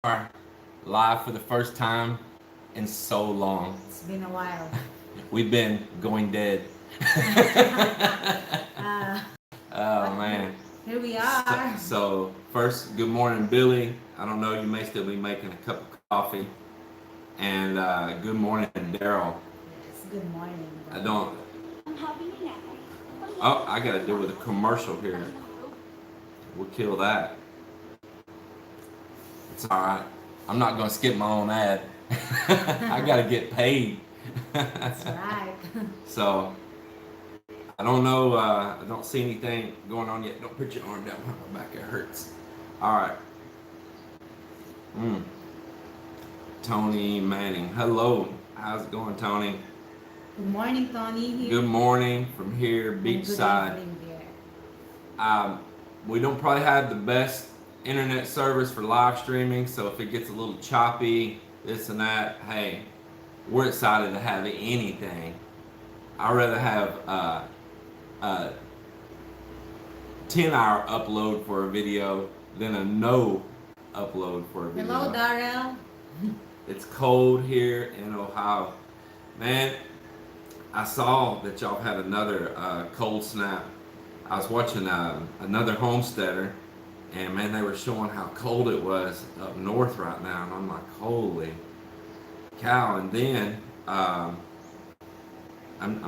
Are live for the first time in so long. It's been a while. We've been going dead. uh, Oh but man. here we So, are. so first, good morning, Billy. I don't know, you may still be making a cup of coffee. And good morning, Daryl. Yes, good morning. I don't. Oh, I got to deal with a commercial here. We'll kill that. It's all right. I'm not going to skip my own ad. I got to get paid. That's right. So I don't know. I don't see anything going on yet. Don't put your arm down. My back, it hurts. All right. Mm. Tony Manning. Hello. How's it going, Tony? Good morning, Tony. Good Here. morning from here, And good beachside. evening there. Um, we don't probably have the best internet service for live streaming, so if it gets a little choppy, this and that, hey, we're excited to have anything. I'd rather have a 10-hour upload for a video than a no upload for a video. Hello, Darrell. It's cold here in Ohio. Man, I saw that y'all had another cold snap. I was watching another homesteader, and man, they were showing how cold it was up north right now, and I'm like, holy cow. And then I'm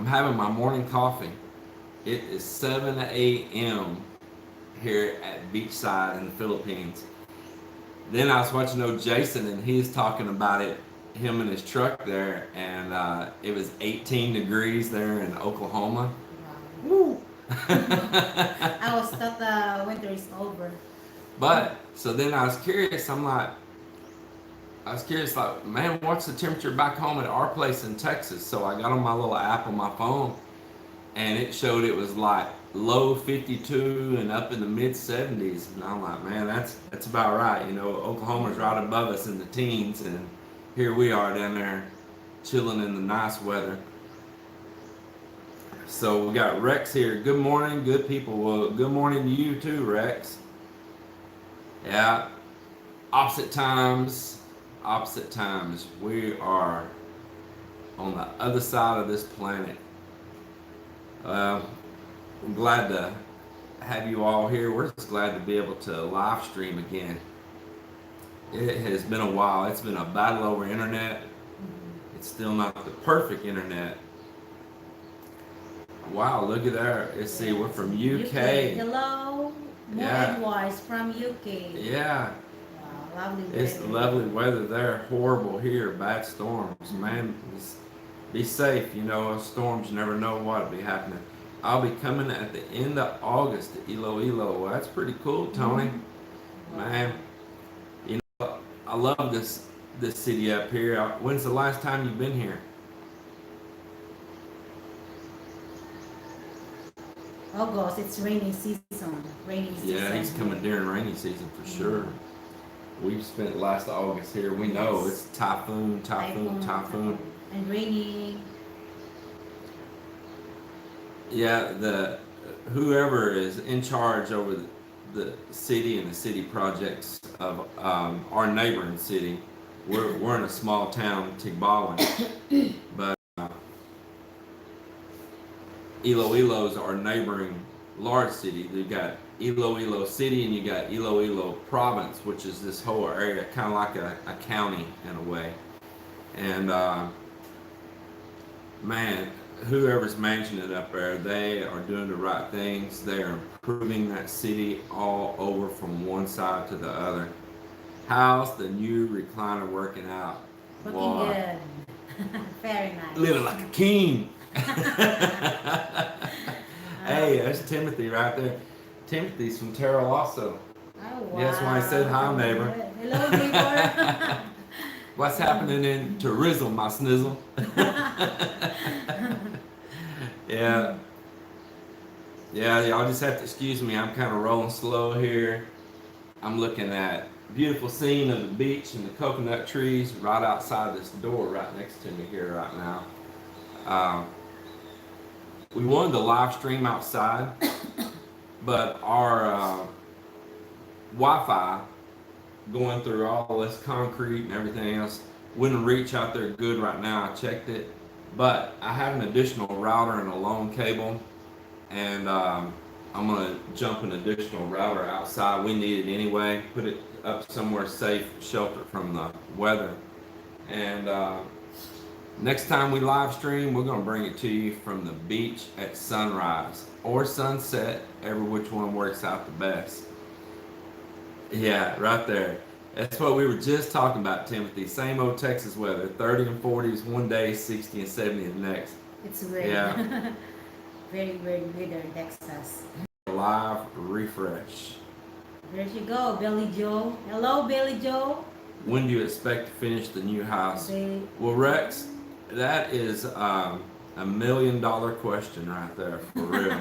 having my morning coffee. It is 7 a.m. here at Beachside in the Philippines. Then I was watching old Jason, and he's talking about it, him and his truck there, and it was 18 degrees there in Oklahoma. Wow. Woo. I was thought the winter is over. But so then I was curious. Like, man, what's the temperature back home at our place in Texas? So I got on my little app on my phone, and it showed it was like low 52 and up in the mid 70s. And I'm like, man, that's about right. You know, Oklahoma's right above us in the teens, and here we are down there chilling in the nice weather. So we got Rex here. Good morning, good people. Well, good morning to you too, Rex. Yeah, opposite times. We are on the other side of this planet. I'm glad to have you all here. We're just glad to be able to live stream again. It has been a while. It's been a battle over internet. It's still not the perfect internet. Wow, look at that. Let's see, we're from UK. Hello, Mo Yeah. Edwards from UK. Yeah, Wow, lovely it's weather. lovely weather there. Horrible here, bad storms. Man, be safe. You know, storms, you never know what'll be happening. I'll be coming at the end of August to Iloilo. Well, that's pretty cool, Tony. Man, you know, I love this city up here. When's the last time you've been here? August, it's rainy season. Rainy season. Yeah, he's coming during rainy season for sure. We've spent last August here. We know it's typhoon. And raining. Yeah, whoever is in charge over the city and the city projects of our neighboring city. We're in a small town, Tigbalin, but Iloilo's our neighboring large city. You've got Iloilo City and you got Iloilo Province, which is this whole area, kind of like a county in a way. And man, whoever's managing it up there, they are doing the right things. They are improving that city all over from one side to the other. How's the new recliner working out? Looking good. Very nice. Living like a king. Hey, there's Timothy right there. Timothy's from Terrell also. Oh, wow. That's why I said hi, neighbor. Hello, neighbor. What's happening in Tourism, my snizzle? Yeah. Yeah, y'all just have to excuse me. I'm kind of rolling slow here. I'm looking at beautiful scene of the beach and the coconut trees right outside this door right next to me here right now. We wanted to live stream outside, but our Wi-Fi going through all this concrete and everything else. Wouldn't reach out there good right now. I checked it, but I have an additional router and a lone cable, and I'm gonna jump an additional router outside. We need it anyway. Put it up somewhere safe, sheltered from the weather. And next time we live stream, we're gonna bring it to you from the beach at sunrise or sunset, every which one works out the best. Yeah, right there. That's what we were just talking about, Timothy. Same old Texas weather, 30 and 40s one day, 60 and 70 the next. It's very, Yeah. very, very weather in Texas. Live refresh. There you go, Billy Joe. Hello, Billy Joe. When do you expect to finish the new house? They, Well, Rex, that is $1 million question right there, for real.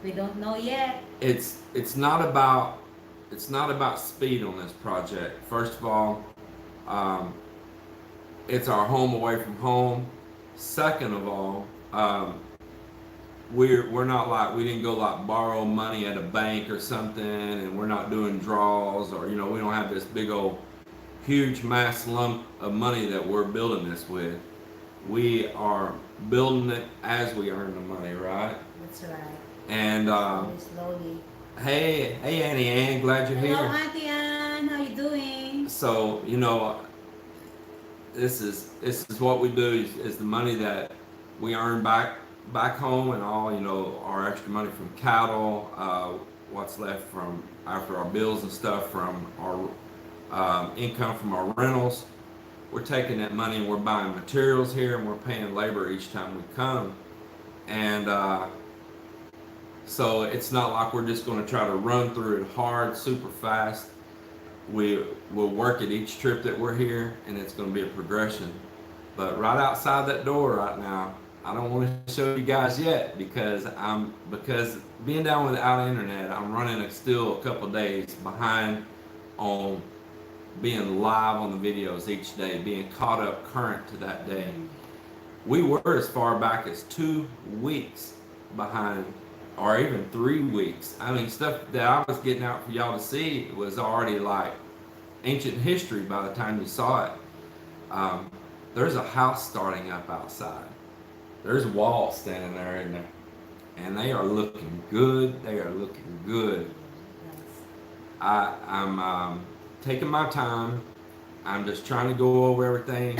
we don't know yet. It's not about speed on this project. First of all, it's our home away from home. Second of all, we're not like, we didn't go like borrow money at a bank or something, and we're not doing draws, or we don't have this big old huge mass lump of money that we're building this with. We are building it as we earn the money, right? That's right. And Slowly. hey Annie Ann, glad you're Hello, here. Auntie Ann. How you doing? So this is what we do is the money that we earn back home, and all our extra money from cattle, what's left from after our bills and stuff from our income from our rentals. We're taking that money and we're buying materials here, and we're paying labor each time we come. And so it's not like we're just going to try to run through it hard, super fast. We'll work at each trip that we're here, and it's going to be a progression. But right outside that door right now, I don't want to show you guys yet because being down without internet, I'm running still a couple days behind on being live on the videos each day, being caught up current to that day. We were as far back as 2 weeks behind, or even 3 weeks. I mean, stuff that I was getting out for y'all to see was already like ancient history by the time you saw it. There's a house starting up outside. There's walls standing there, and they are looking good. They are looking good. I'm taking my time. I'm just trying to go over everything.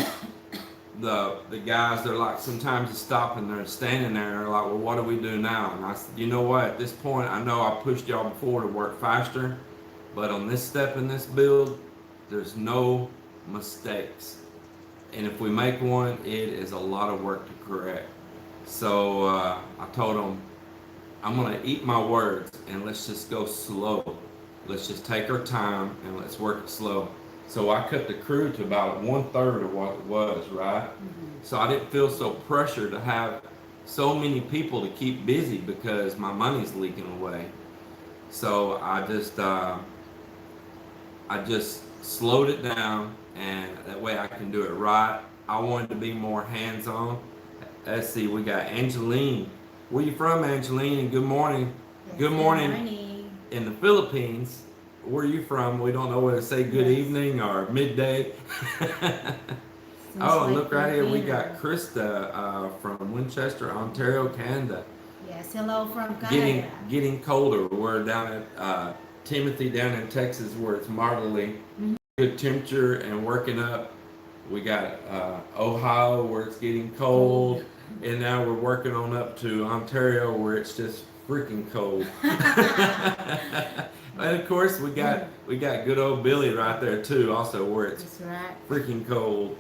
The guys, they're like, sometimes they stop and they're standing there and they're like, well, what do we do now? And I said, you know what, at this point, I know I pushed y'all before to work faster, but on this step in this build, there's no mistakes. And if we make one, it is a lot of work to correct. So I told them, I'm gonna eat my words and let's just go slow. Let's just take our time and let's work it slow. So I cut the crew to about 1/3 of what it was, right? So I didn't feel so pressured to have so many people to keep busy because my money's leaking away. So I just slowed it down, and that way I can do it right. I wanted to be more hands-on. Let's see, we got Angeline. Where you from, Angeline? And good morning. Yes, Good morning. In the Philippines. Where are you from? We don't know whether to say good evening or midday. Oh, look right here. We got Krista from Winchester, Ontario, Canada. Yes, hello from Canada. Getting colder. We're down at Timothy down in Texas, where it's moderately good temperature and working up. We got Ohio, where it's getting cold, and now we're working on up to Ontario, where it's just freaking cold. And of course, we got good old Billy right there too, also, where it's freaking cold.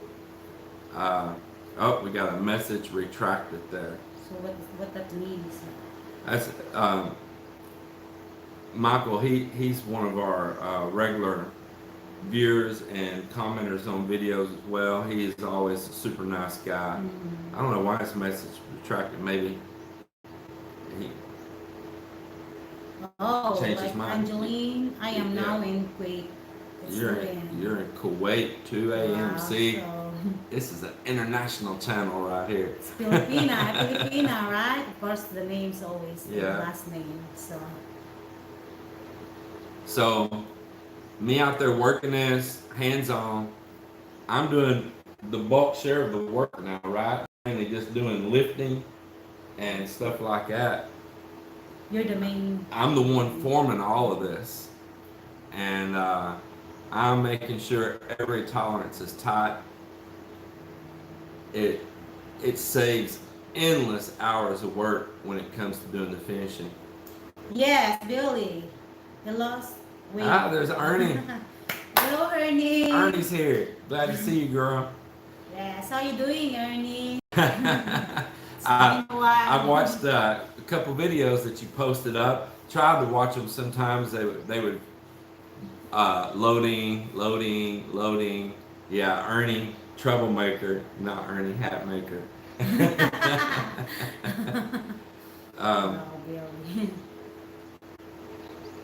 Oh, we got a message retracted there. So what that means? That's Michael. He's one of our regular viewers and commenters on videos as well. He is always a super nice guy. I don't know why his message retracted. Maybe he changed his mind. Angeline, I am now in Kuwait. You're in Kuwait, 2 a.m. Wow, See, so this is an international channel right here. it's Filipina, right? Of course, the name's always the last name. So me out there working this hands on. I'm doing the bulk share of the work now, right? Mainly just doing lifting and stuff like that. You're the main. I'm the one forming all of this, and I'm making sure every tolerance is tight. It it saves endless hours of work when it comes to doing the finishing. Yes, Billy. The lost weight. Ah, there's Ernie. Hello, Ernie. Ernie's here. Glad to see you, girl. Yes, how you doing, Ernie? I've watched a couple videos that you posted up. Tried to watch them sometimes. They would loading. Yeah, Ernie troublemaker, not Ernie hatmaker. um, Oh, Billy.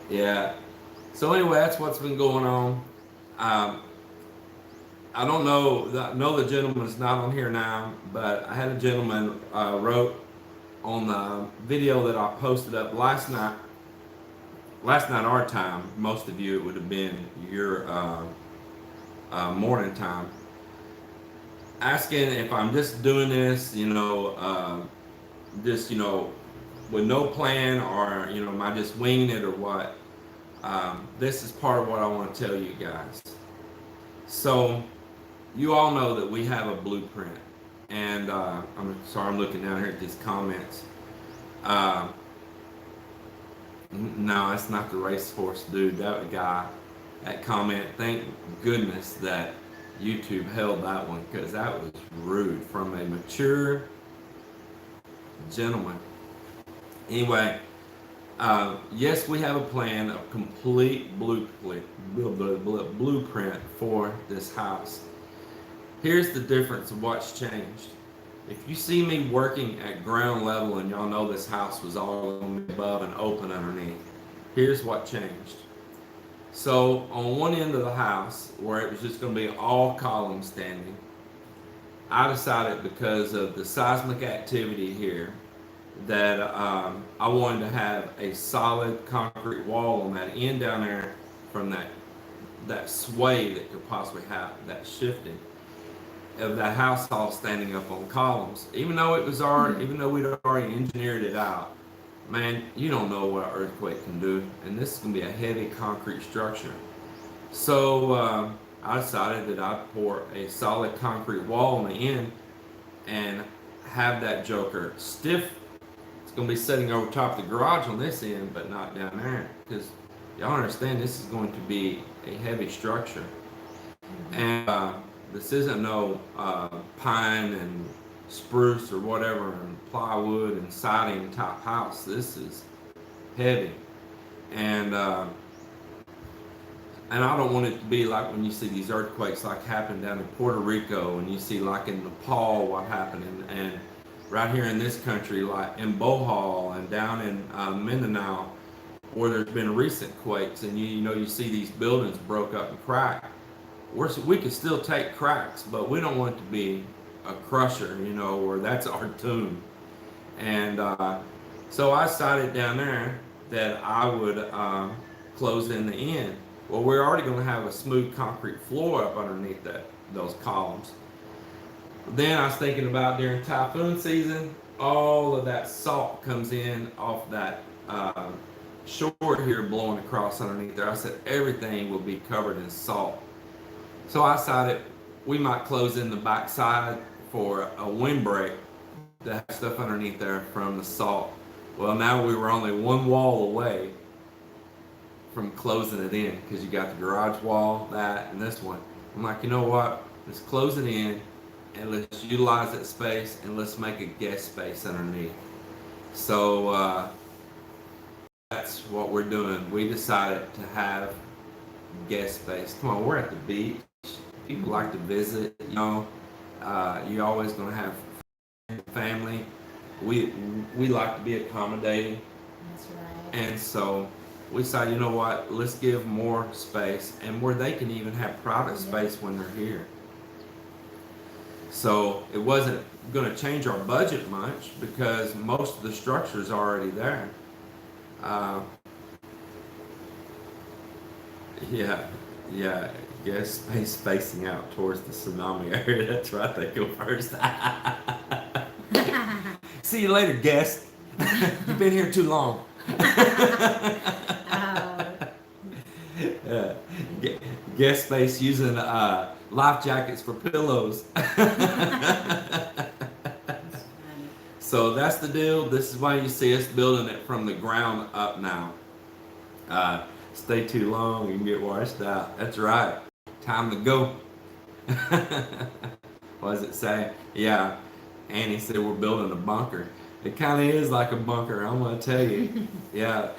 yeah. So anyway, that's what's been going on. Um, I don't know. The gentleman's not on here now, but I had a gentleman wrote on the video that I posted up last night. Last night our time, most of you it would have been your morning time. Asking if I'm just doing this, just with no plan, or am I just winging it or what? This is part of what I want to tell you guys. So, you all know that we have a blueprint, and I'm sorry, I'm looking down here at these comments. No, that's not the racehorse dude. That guy, that comment. Thank goodness that YouTube held that one, because that was rude from a mature gentleman. Anyway, yes, we have a plan, a complete blueprint for this house. Here's the difference of what's changed. If you see me working at ground level, and y'all know this house was all on the above and open underneath, here's what changed. So on one end of the house, where it was just going to be all columns standing, I decided, because of the seismic activity here, that I wanted to have a solid concrete wall on that end down there, from that sway that could possibly have that shifting of that house all standing up on columns. Even though it was already, even though we'd already engineered it out, man, you don't know what an earthquake can do, and this is going to be a heavy concrete structure. So I decided that I'd pour a solid concrete wall on the end and have that joker stiff. It's going to be sitting over top of the garage on this end, but not down there, because y'all understand this is going to be a heavy structure. And this isn't no pine and spruce or whatever and plywood and siding type house. This is heavy, and I don't want it to be like when you see these earthquakes like happen down in Puerto Rico, and you see like in Nepal what happened, and right here in this country like in Bohol and down in Mindanao, where there's been recent quakes, and you see these buildings broke up and cracked. We could still take cracks, but we don't want it to be a crusher, where that's our tomb. And so I decided down there that I would close in the end. Well, we're already going to have a smooth concrete floor up underneath those columns. Then I was thinking about during typhoon season, all of that salt comes in off that shore here blowing across underneath there. I said everything will be covered in salt. So I decided we might close in the back side for a windbreak to have stuff underneath there from the salt. Well, now we were only one wall away from closing it in, because you got the garage wall, that, and this one. I'm like, you know what? Let's close it in, and let's utilize that space, and let's make a guest space underneath. So that's what we're doing. We decided to have guest space. Come on, we're at the beach. People like to visit, you're always going to have family. We like to be accommodating. That's right. And so we decided, you know what, let's give more space, and where they can even have private space when they're here. So it wasn't going to change our budget much, because most of the structure is already there. Yeah. Yeah, guest space facing out towards the tsunami area. That's right, they go first. See you later, guest. You've been here too long. Oh, uh, guest space using life jackets for pillows. that's funny. So that's the deal. This is why you see us building it from the ground up now. Stay too long, you can get washed out. That's right. Time to go. What does it say? Yeah. Annie said we're building a bunker. It kind of is like a bunker, I'm going to tell you. Yeah.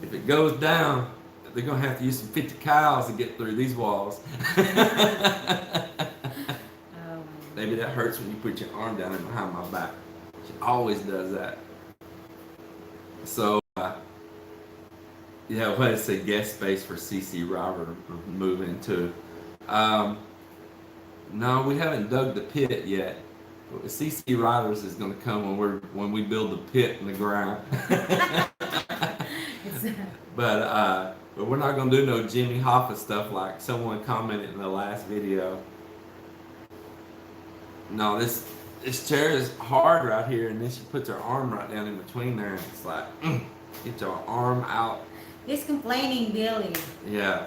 If it goes down, they're going to have to use some 50 cows to get through these walls. Oh, Maybe that hurts when you put your arm down and behind my back. She always does that. So, yeah, what did it say? Guest space for CC Robert move into. No, we haven't dug the pit yet. CC Riders is going to come when we build the pit in the ground. it's, But we're not going to do no Jimmy Hoffa stuff like someone commented in the last video. No, this chair is hard right here, and then she puts her arm right down in between there, and it's like, get your arm out. he's complaining, Billy. Yeah,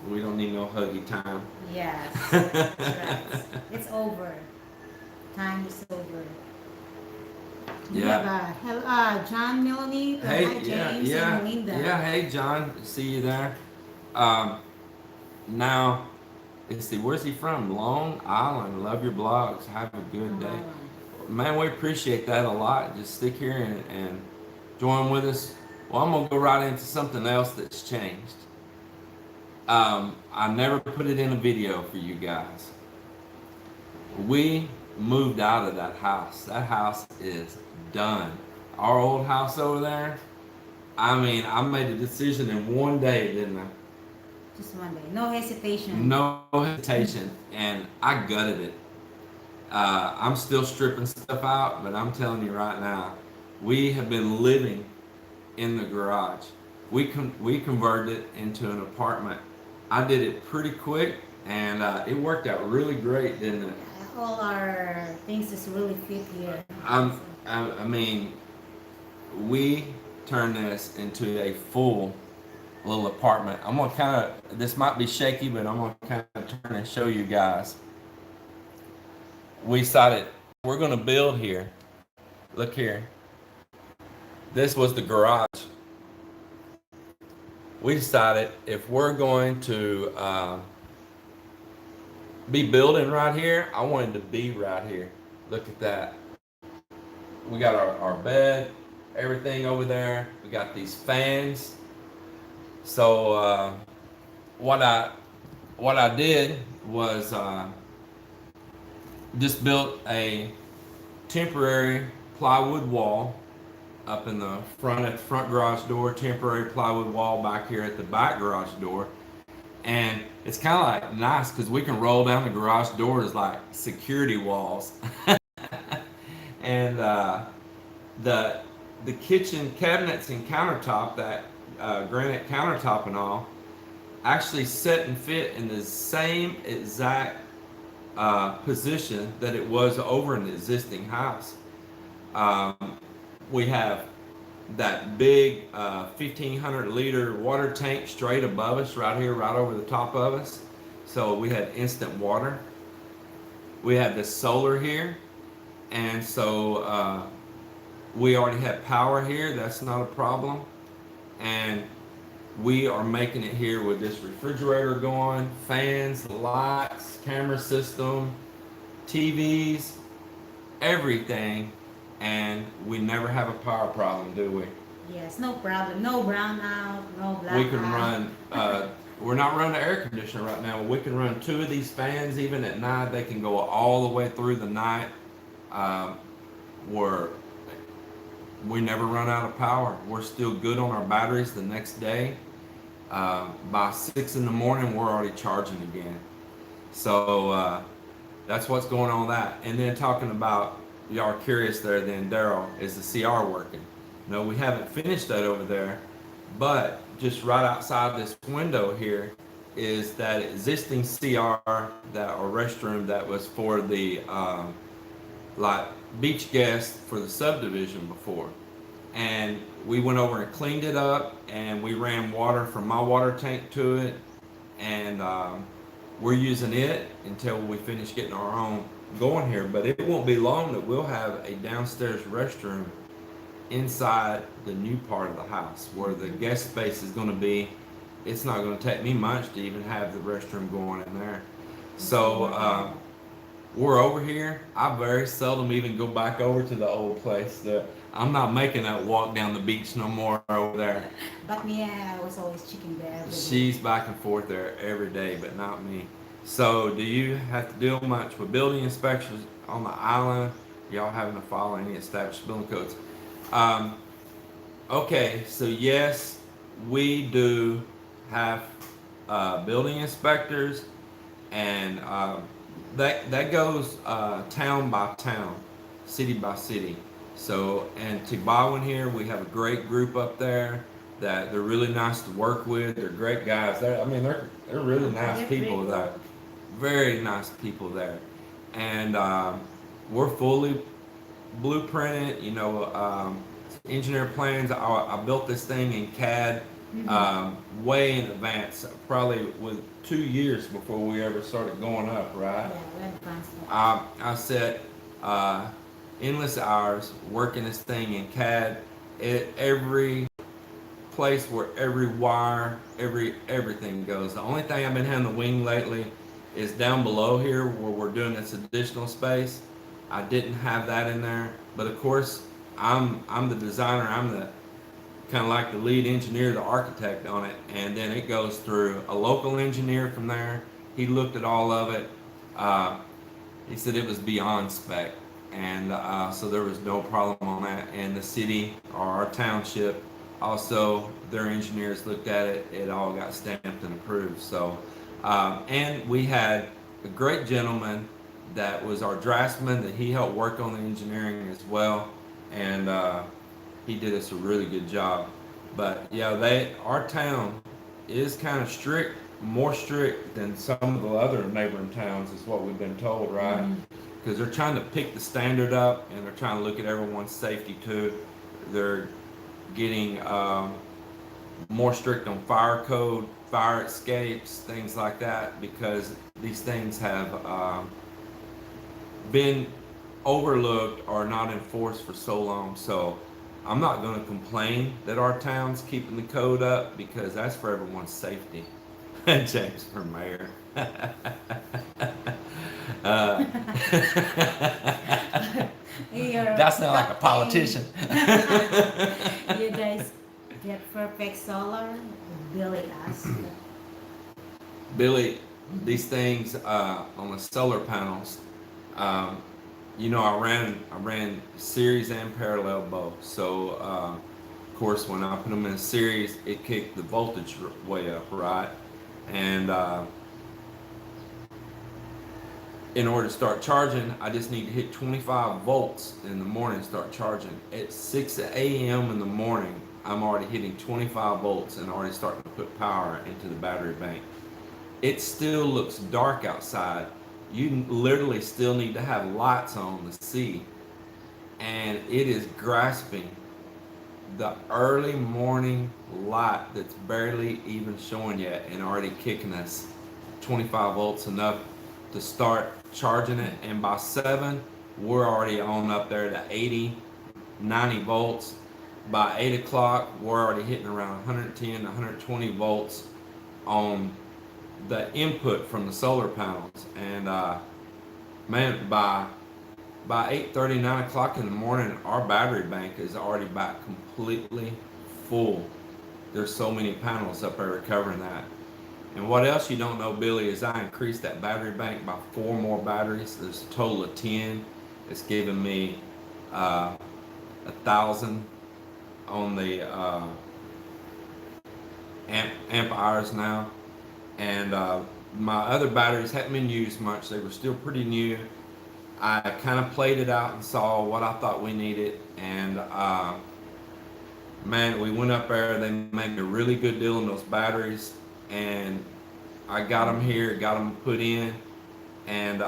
we don't need no huggy time. Yes, that's right. It's over. Time is over. Yeah. Hello, John, Melanie, Hey, hi, James, and Linda. yeah. Hey, John, see you there. Now, let's see, where's he from? Long Island. Love your blogs. Have a good day. Man, we appreciate that a lot. Just stick here and join with us. Well, I'm gonna go right into something else that's changed. I never put it in a video for you guys. We moved out of that house. That house is done. Our old house over there, I mean, I made a decision in one day, didn't I? Just one day. No hesitation. No hesitation, and I gutted it. I'm still stripping stuff out, but I'm telling you right now, we have been living in the garage. We converted it into an apartment. I did it pretty quick, and it worked out really great, didn't it? All our things is really fit here. I mean, we turned this into a full little apartment. I'm gonna kind of, this might be shaky, but I'm gonna kind of turn and show you guys. We decided we're gonna build here. Look here. This was the garage. We decided if we're going to be building right here, I wanted to be right here. Look at that. We got our bed, everything over there. We got these fans. So what I did was just built a temporary plywood wall up in the front, at the front garage door, temporary plywood wall back here at the back garage door. And it's kind of like nice because we can roll down the garage doors like security walls. And the kitchen cabinets and countertop, that granite countertop and all, actually set and fit in the same exact position that it was over in the existing house. We have that big 1,500 liter water tank straight above us, right here, right over the top of us. So we had instant water. We have this solar here, and so we already have power here. That's not a problem. And we are making it here with this refrigerator going, fans, lights, camera system, TVs, everything. And we never have a power problem, do we? Yes, no problem. No brownout, no blackout. We can run, we're not running the air conditioner right now. We can run 2 of these fans even at night. They can go all the way through the night. We never run out of power. We're still good on our batteries the next day. By 6 in the morning, we're already charging again. So that's what's going on with that. And then talking about, y'all are curious there then, Daryl, is the CR working? No, we haven't finished that over there, but just right outside this window here is that existing CR, that or restroom that was for the like beach guests for the subdivision before. And we went over and cleaned it up, and we ran water from my water tank to it, and we're using it until we finish getting our own going here. But it won't be long that we'll have a downstairs restroom inside the new part of the house where the guest space is going to be. It's not going to take me much to even have the restroom going in there. So we're over here. I very seldom even go back over to the old place. I'm not making that walk down the beach no more over there. But me, I was always checking there. She's back and forth there every day, but not me. So do you have to deal much with building inspections on the island? Y'all having to follow any established building codes? Okay, so yes, we do have building inspectors, and that goes town by town, city by city. So, and to Tagbawan here, we have a great group up there that they're really nice to work with. They're great guys. They're really nice people there. Very nice people there. And we're fully blueprinted, engineer plans. I built this thing in CAD way in advance, probably with 2 years before we ever started going up, right? Yeah, I set endless hours working this thing in CAD. Every place where every wire, everything goes. The only thing I've been having the wing lately is down below here where we're doing this additional space. I didn't have that in there, but of course I'm the designer. I'm the kind of like the lead engineer, the architect on it, and then it goes through a local engineer from there. He looked at all of it. He said it was beyond spec, and so there was no problem on that. And the city or our township, also their engineers looked at it. It all got stamped and approved. So, and we had a great gentleman that was our draftsman that he helped work on the engineering as well, and he did us a really good job. But yeah, our town is kind of strict, more strict than some of the other neighboring towns, is what we've been told, right? Because they're trying to pick the standard up, and they're trying to look at everyone's safety too. They're getting more strict on fire code, fire escapes, things like that, because these things have been overlooked or not enforced for so long. So I'm not going to complain that our town's keeping the code up, because that's for everyone's safety. James for mayor. That's not like a politician. You guys get perfect solar. Billy asked. Billy, these things on the solar panels, I ran series and parallel both. So, of course, when I put them in a series, it kicked the voltage way up, right? And in order to start charging, I just need to hit 25 volts in the morning to start charging. At 6 a.m. in the morning, I'm already hitting 25 volts and already starting to put power into the battery bank. It still looks dark outside. You literally still need to have lights on to see. And it is grasping the early morning light that's barely even showing yet and already kicking us 25 volts, enough to start charging it. And by 7, we're already on up there to 80, 90 volts. By 8 o'clock, we're already hitting around 110 to 120 volts on the input from the solar panels. And man, by 8:30, 9 o'clock in the morning, our battery bank is already back completely full. There's so many panels up there covering that. And what else you don't know, Billy, is I increased that battery bank by 4 more batteries. There's a total of 10. It's giving me 1,000 on the amp hours now. And my other batteries hadn't been used much. They were still pretty new. I kind of played it out and saw what I thought we needed. And man, we went up there. They made a really good deal on those batteries. And I got them here, got them put in, and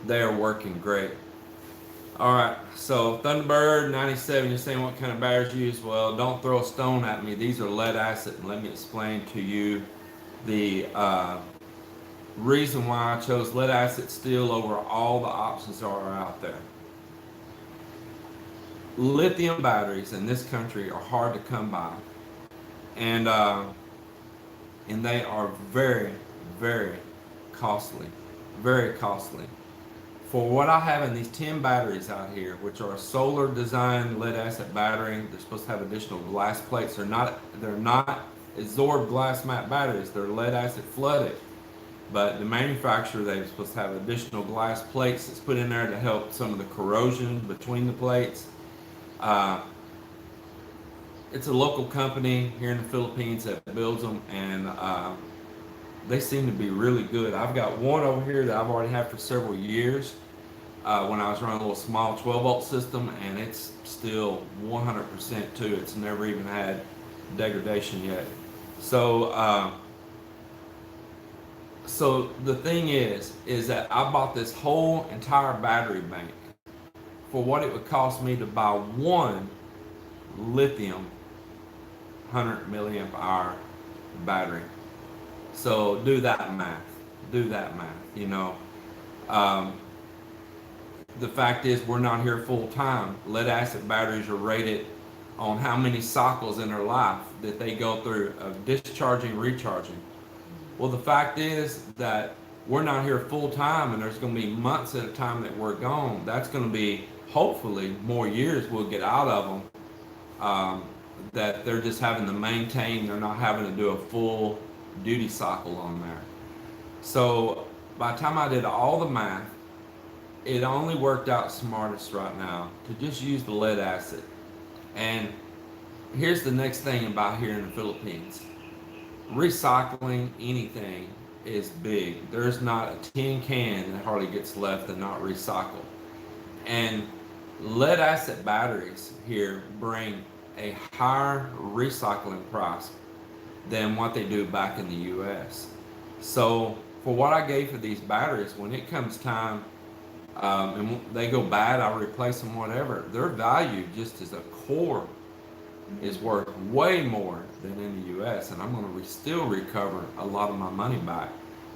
they are working great. All right, so Thunderbird 97, you're saying what kind of batteries you use? Well, don't throw a stone at me. These are lead acid, and let me explain to you the reason why I chose lead acid steel over all the options that are out there. Lithium batteries in this country are hard to come by, and they are very, very costly, very costly. For what I have in these 10 batteries out here, which are a solar designed lead acid battery, they're supposed to have additional glass plates. They're not absorbed glass mat batteries. They're lead acid flooded. But the manufacturer, they're supposed to have additional glass plates that's put in there to help some of the corrosion between the plates. It's a local company here in the Philippines that builds them, and they seem to be really good. I've got one over here that I've already had for several years when I was running a little small 12-volt system, and it's still 100% too. It's never even had degradation yet. So the thing is that I bought this whole entire battery bank for what it would cost me to buy one lithium 100 milliamp hour battery. So do that math. You know, the fact is we're not here full time. Lead acid batteries are rated on how many cycles in their life that they go through of discharging, recharging. Well, the fact is that we're not here full time, and there's going to be months at a time that we're gone. That's going to be hopefully more years we'll get out of them. That they're just having to maintain. They're not having to do a full duty cycle on there. So by the time I did all the math, it only worked out smartest right now to just use the lead acid. And here's the next thing about here in the Philippines. Recycling anything is big. There's not a tin can that hardly gets left and not recycled. And lead acid batteries here bring a higher recycling price than what they do back in the US. So for what I gave for these batteries, when it comes time and they go bad, I replace them, whatever, their value just as a core is worth way more than in the US, and I'm going to still recover a lot of my money back.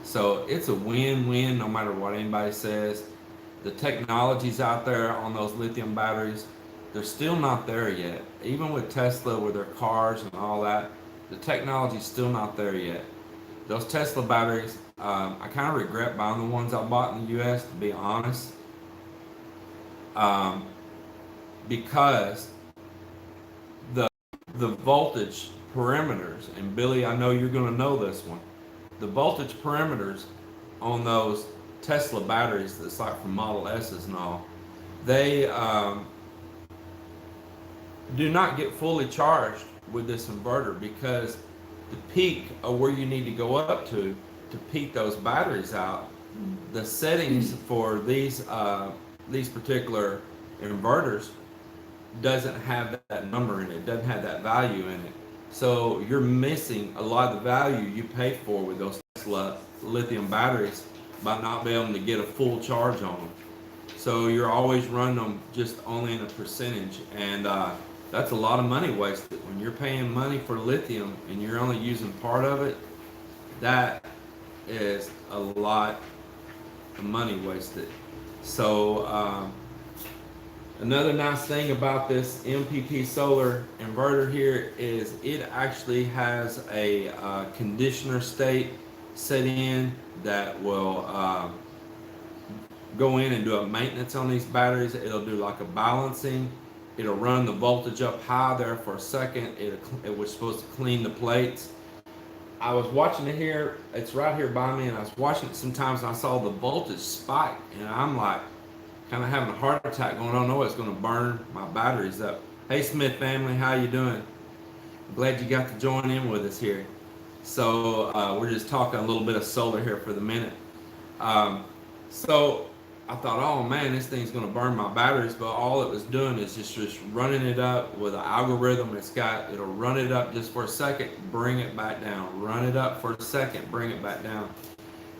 So it's a win-win no matter what anybody says. The technology's out there on those lithium batteries, they're still not there yet. Even with Tesla, with their cars and all that, the technology's still not there yet. Those Tesla batteries, I kind of regret buying the ones I bought in the US, to be honest, because the voltage parameters, and Billy, I know you're going to know this one, the voltage parameters on those Tesla batteries, that's like from Model S's and all, they do not get fully charged with this inverter, because the peak of where you need to go up to peak those batteries out, the settings for these particular inverters doesn't have that number in it, doesn't have that value in it. So you're missing a lot of the value you pay for with those Tesla lithium batteries by not being able to get a full charge on them. So you're always running them just only in a percentage, and that's a lot of money wasted. When you're paying money for lithium and you're only using part of it, that is a lot of money wasted. So another nice thing about this MPP solar inverter here is it actually has a conditioner state set in that will go in and do a maintenance on these batteries. It'll do like a balancing. It'll run the voltage up high there for a second. It was supposed to clean the plates. I was watching it here. It's right here by me, and I was watching it sometimes, and I saw the voltage spike, and I'm like, kind of having a heart attack going on. No, it's going to burn my batteries up. Hey, Smith family, how you doing? I'm glad you got to join in with us here. So we're just talking a little bit of solar here for the minute. So I thought, oh man, this thing's gonna burn my batteries, but all it was doing is just running it up with an algorithm. It'll run it up just for a second, bring it back down, run it up for a second, bring it back down.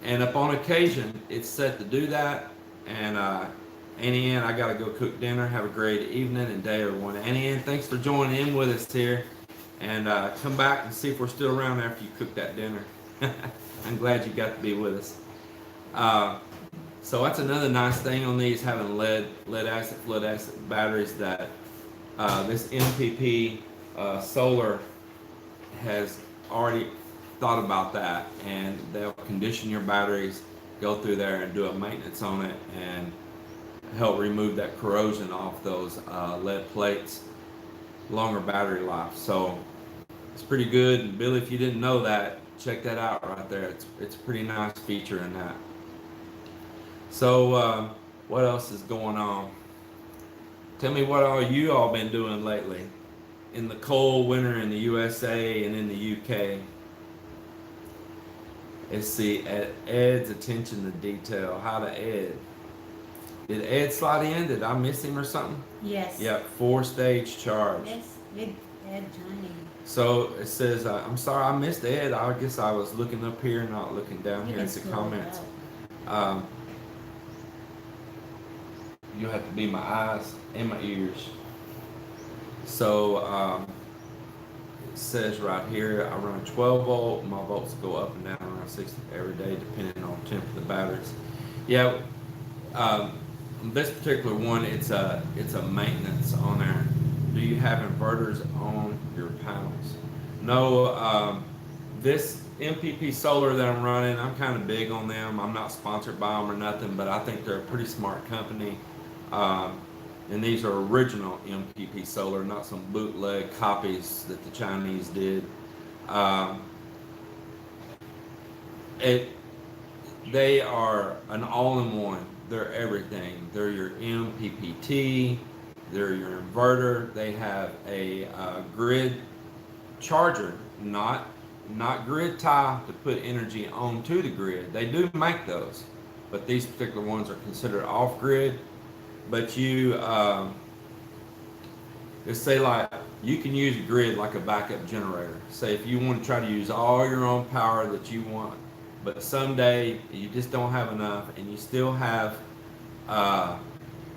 And upon occasion, it's set to do that. And Annie Ann, I gotta go cook dinner. Have a great evening and day, everyone. Annie Ann, thanks for joining in with us here. And come back and see if we're still around after you cook that dinner. I'm glad you got to be with us. So that's another nice thing on these, having lead acid, flood acid batteries, that this MPP solar has already thought about that, and they'll condition your batteries, go through there and do a maintenance on it, and help remove that corrosion off those lead plates, longer battery life. So it's pretty good. And Billy, if you didn't know that, check that out right there. It's a pretty nice feature in that. So what else is going on? Tell me what all you all been doing lately in the cold winter in the USA and in the UK. Let's see, Ed's attention to detail. How to Ed? Did Ed slide in? Did I miss him or something? Yes. Yep, 4-stage charge. Yes, Ed Johnny. So it says, I'm sorry I missed Ed. I guess I was looking up here, not looking down here at the comments. You'll have to be my eyes and my ears. So it says right here, I run a 12 volt. My volts go up and down around 60 every day, depending on the temp of the batteries. Yeah, this particular one, it's a maintenance on there. Do you have inverters on your panels? No. This MPP solar that I'm running, I'm kind of big on them. I'm not sponsored by them or nothing, but I think they're a pretty smart company. And these are original MPP solar, not some bootleg copies that the Chinese did. They are an all-in-one. They're everything. They're your MPPT. They're your inverter. They have a grid charger, not grid tie to put energy onto the grid. They do make those, but these particular ones are considered off-grid. But you, let's say like you can use a grid like a backup generator. Say if you want to try to use all your own power that you want, but someday you just don't have enough and you still have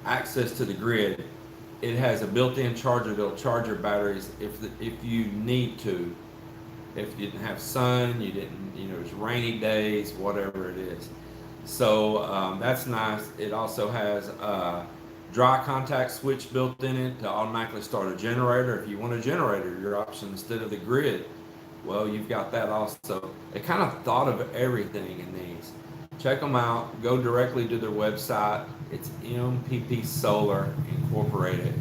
access to the grid, it has a built-in charger that'll charge your batteries if you need to. If you didn't have sun, you didn't, it's rainy days, whatever it is. So that's nice. It also has a dry contact switch built in it to automatically start a generator. If you want a generator, your option instead of the grid, well, you've got that also. They kind of thought of everything in these. Check them out. Go directly to their website. It's MPP Solar Incorporated,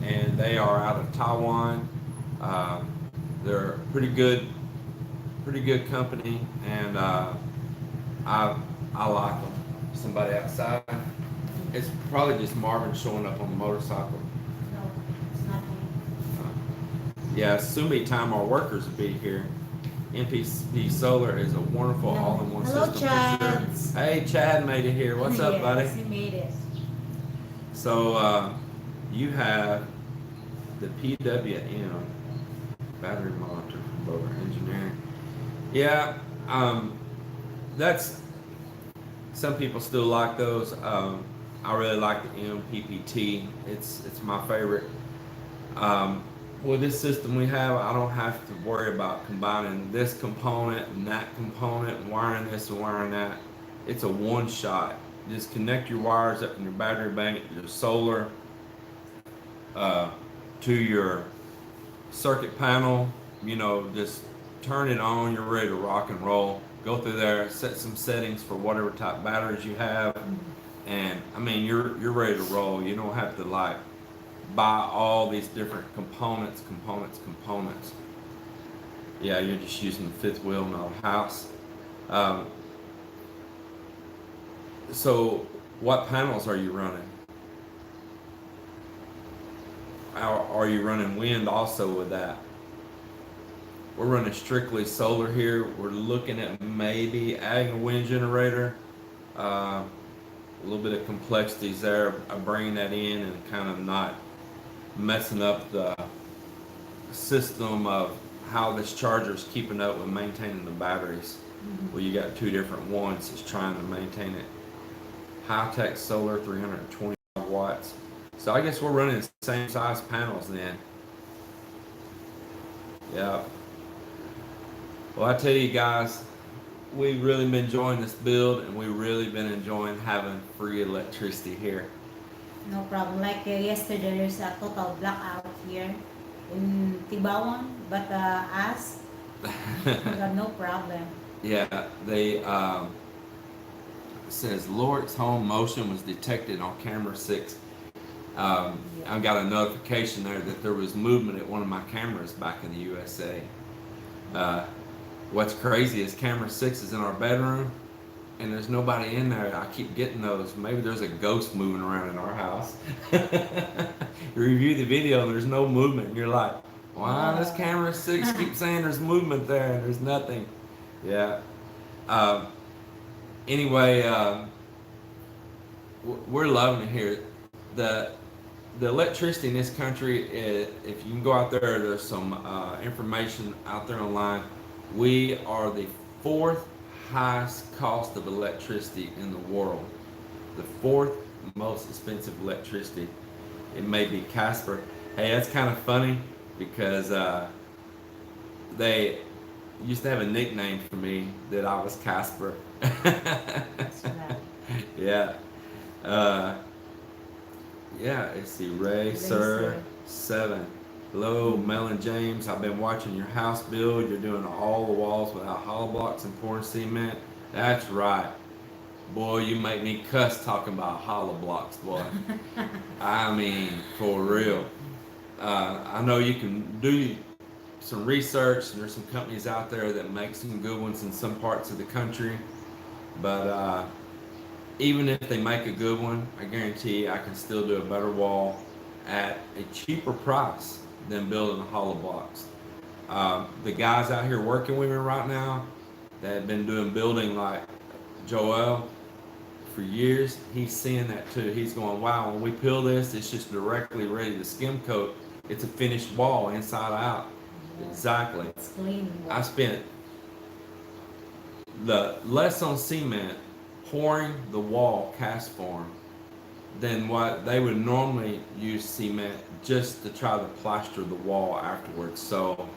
and they are out of Taiwan. They're a pretty good company, and I like them. Somebody outside? It's probably just Marvin showing up on the motorcycle. No, it's not me. Yeah, soon be time our workers will be here. MPP Solar is a wonderful all-in-one Hello, system Chad. for sure. Hey, Chad made it here. What's up, buddy? Yes, he made it. So you have the PWM battery monitor from Bower Engineering. Yeah, that's, some people still like those. I really like the MPPT. It's my favorite. With this system we have, I don't have to worry about combining this component and that component and wiring this and wiring that. It's a one shot. Just connect your wires up from your battery bank, your solar, to your circuit panel. Just turn it on, you're ready to rock and roll. Go through there, set some settings for whatever type batteries you have, and I mean you're ready to roll. You don't have to like buy all these different components. Yeah, you're just using the fifth wheel, not a house. So what panels are you running? Are you running wind also with that? We're running strictly solar here. We're looking at maybe adding a wind generator. a little bit of complexities there of bringing that in and kind of not messing up the system of how this charger is keeping up with maintaining the batteries. Mhm. Well, you got two different ones that's trying to maintain it. High-tech solar, 325 watts. So I guess we're running the same size panels then. Yeah. Well, I tell you guys, we've really been enjoying this build, and we've really been enjoying having free electricity here. No problem. Like yesterday, there's a total blackout here in Tibawan, but us, we got no problem. Yeah, they says Lord's home motion was detected on camera 6. I got a notification there that there was movement at one of my cameras back in the USA. What's crazy is camera 6 is in our bedroom, and there's nobody in there. I keep getting those. Maybe there's a ghost moving around in our house. You review the video and there's no movement, and you're like, why does camera 6 keep saying there's movement there and there's nothing? Yeah. Anyway, we're loving it here. The electricity in this country, if you can go out there, there's some information out there online. We are the 4th highest cost of electricity in the world. The 4th most expensive electricity. It may be Casper. Hey, that's kind of funny because they used to have a nickname for me that I was Casper. Yeah. Yeah, let's see. Ray, Sir, 7. Hello, Mel and James. I've been watching your house build. You're doing all the walls without hollow blocks and pouring cement. That's right. Boy, you make me cuss talking about hollow blocks, boy. I mean, for real. I know you can do some research, and there's some companies out there that make some good ones in some parts of the country. But even if they make a good one, I guarantee I can still do a better wall at a cheaper price than building the hollow blocks. The guys out here working with me right now that have been doing building like Joel for years, he's seeing that too. He's going, wow, when we peel this, it's just directly ready to skim coat. It's a finished wall inside out. Yeah. Exactly. It's clean. I spent the less on cement pouring the wall cast form than what they would normally use cement just to try to plaster the wall afterwards. So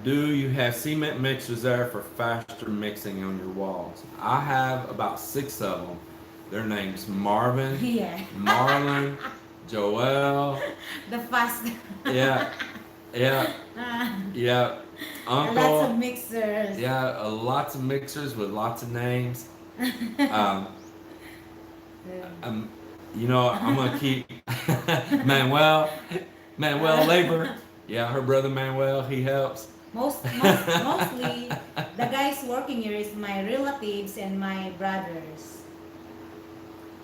do you have cement mixers there for faster mixing on your walls? I have about 6 of them. Their names Marvin, Yeah. Marlon, Joel. The fast. Yeah, yeah, yeah. Uncle. Lots of mixers. Yeah, lots of mixers with lots of names. You know, I'm gonna keep Manuel Labor. Yeah, her brother Manuel, he helps. Mostly, the guys working here is my relatives and my brothers.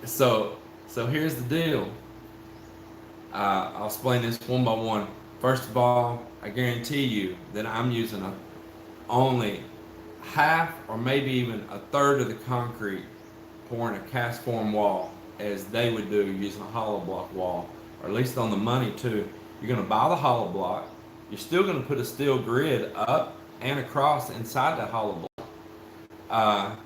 So here's the deal. I'll explain this one by one. First of all, I guarantee you that I'm using only half or maybe even a third of the concrete pouring a cast form wall as they would do using a hollow block wall, or at least on the money too. You're going to buy the hollow block. You're still going to put a steel grid up and across inside that hollow block.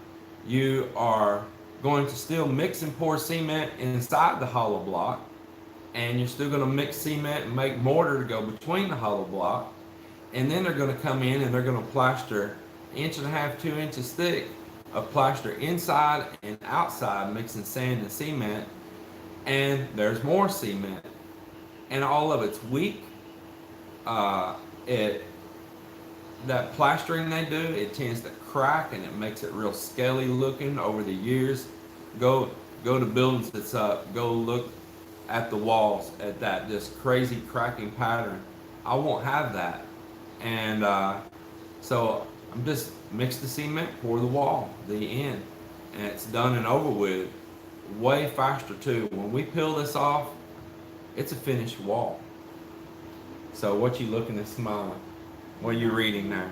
You are going to still mix and pour cement inside the hollow block, and you're still going to mix cement and make mortar to go between the hollow block. And then they're going to come in and they're going to plaster 1.5 to 2 inches thick of plaster inside and outside, mixing sand and cement. And there's more cement, and all of it's weak. That plastering they do, it tends to crack and it makes it real scaly looking over the years. Go to buildings that's up. Go look at the walls at that just crazy cracking pattern. I won't have that. And so I'm just mix the cement, pour the wall, the end, and it's done and over with. Way faster too. When we peel this off, it's a finished wall. So what you looking at smiling? What are you reading there?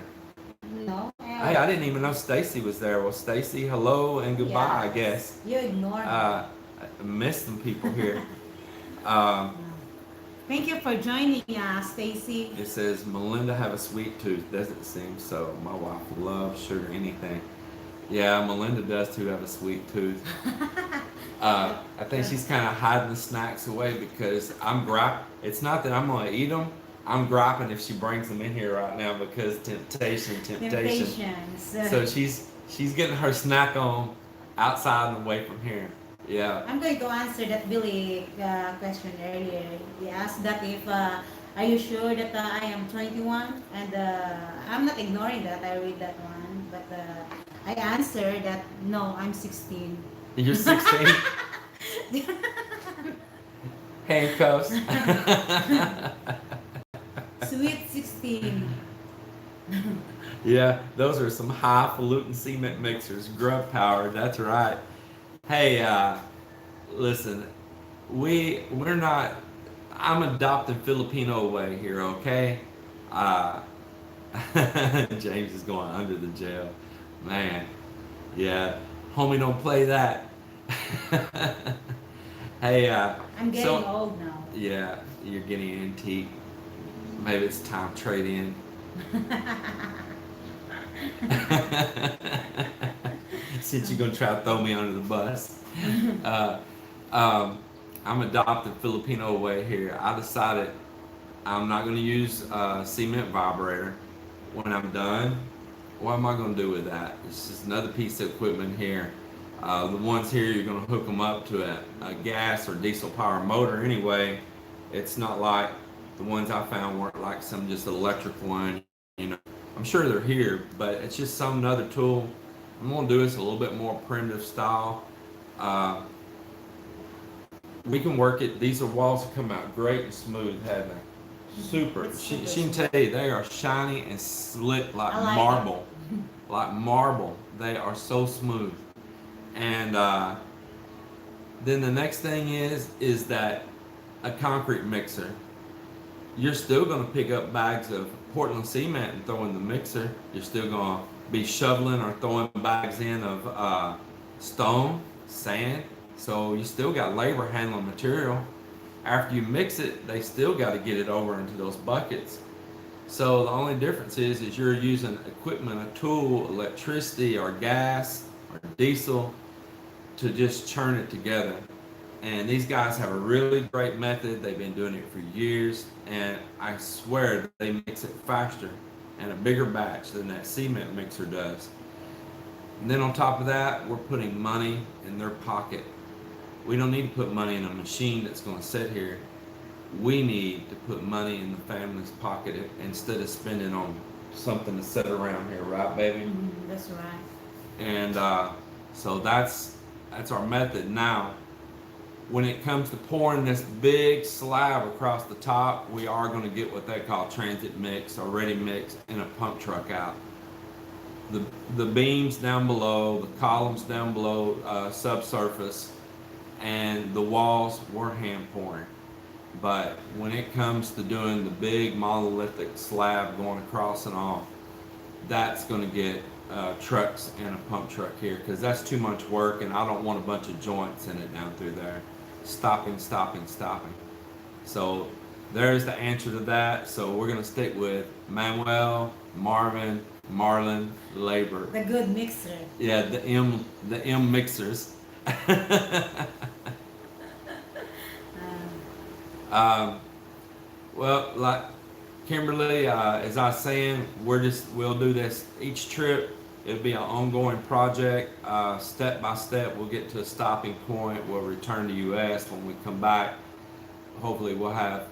No, Hey, I didn't even know Stacy was there. Well, Stacy, hello and goodbye, I Yes. guess. You ignore me. I miss some people here. Um, Thank you for joining us, Stacy. it says, Melinda have a sweet tooth, doesn't seem so. My wife loves sugar, anything. Yeah, Melinda does too have a sweet tooth. I think she's kind of hiding the snacks away because it's not that I'm going to eat them. I'm griping if she brings them in here right now because temptation. Temptations. So she's getting her snack on outside and away from here. Yeah. I'm going to answer that Billy question earlier. He asked that if are you sure that I am 21? And I'm not ignoring that. I read that one, but I answer that no, I'm 16. You're 16? Handcuffs. Sweet 16. Yeah, those are some highfalutin cement mixers, grub powered. That's right. Hey, listen, we're not. I'm adopting Filipino way here, okay? Uh, James is going under the jail, man. Yeah, homie, don't play that. Hey, I'm getting so old now. yeah, you're getting antique. Maybe it's time to trade in. Since you're gonna try to throw me under the bus. Uh, I'm adopting Filipino way here. I decided I'm not gonna use cement vibrator when I'm done. What am I gonna do with that? It's just another piece of equipment here. The ones here, you're gonna hook them up to a gas or diesel power motor anyway. It's not like the ones I found weren't like some just electric one, you know. I'm sure they're here, but it's just some other tool. I'm gonna do this a little bit more primitive style. Uh, we can work it. These walls have come out great and smooth, haven't they? Super. She can tell you they are shiny and slick like marble. Like marble. They are so smooth. And then the next thing is that a concrete mixer. You're still going to pick up bags of Portland cement and throw in the mixer. You're still going to be shoveling or throwing bags in of stone, sand. So you still got labor handling material. After you mix it, they still got to get it over into those buckets. So the only difference is you're using equipment, a tool, electricity or gas or diesel to just churn it together. And these guys have a really great method. They've been doing it for years, and I swear they mix it faster and a bigger batch than that cement mixer does. And then on top of that, we're putting money in their pocket. We don't need to put money in a machine that's going to sit here. We need to put money in the family's pocket instead of spending on something to sit around here, right, baby? That's right. And so that's our method. Now, when it comes to pouring this big slab across the top, we are going to get what they call transit mix or ready mix in a pump truck out. The beams down below, the columns down below, subsurface, and the walls we're hand pouring. But when it comes to doing the big monolithic slab going across and all, that's going to get trucks and a pump truck here because that's too much work, and I don't want a bunch of joints in it down through there. Stopping. So there's the answer to that. So we're going to stick with Manuel, Marvin, Marlon, Labor. The good mixer. Yeah, the M mixers. Well, like Kimberly, as I was saying, we'll do this each trip. It'll be an ongoing project. Step by step, we'll get to a stopping point. We'll return to U.S. When we come back, hopefully we'll have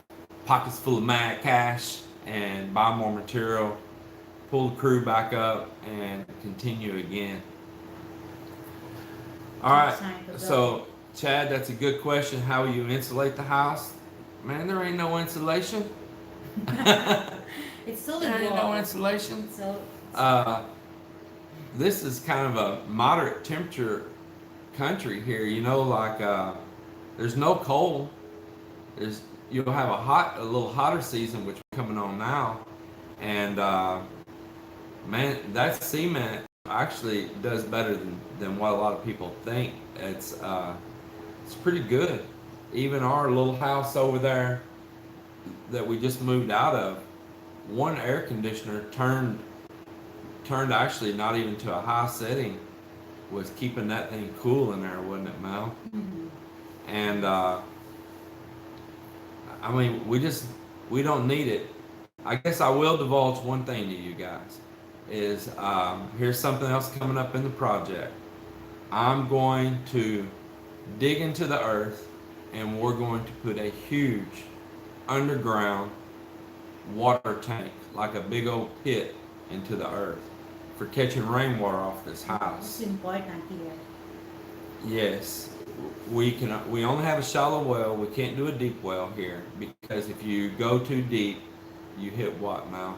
pockets full of mad cash and buy more material, pull the crew back up, and continue again. All right, so Chad, that's a good question. How will you insulate the house? Man, there ain't no insulation. It's solid There ain't no wall. insulation. So This is kind of a moderate temperature country here. You know, like there's no cold. You'll have a little hotter season, which is coming on now, and Man, that cement actually does better than what a lot of people think. It's pretty good. Even our little house over there that we just moved out of, one air conditioner turned actually not even to a high setting, was keeping that thing cool in there, wasn't it, Mel? Mm-hmm. And I mean, we don't need it. I guess I will divulge one thing to you guys. Is here's something else coming up in the project. I'm going to dig into the earth, and we're going to put a huge underground water tank, like a big old pit, into the earth for catching rainwater off this It's house. important here. Yes, we only have a shallow well. We can't do a deep well here because if you go too deep, you hit what, Mal?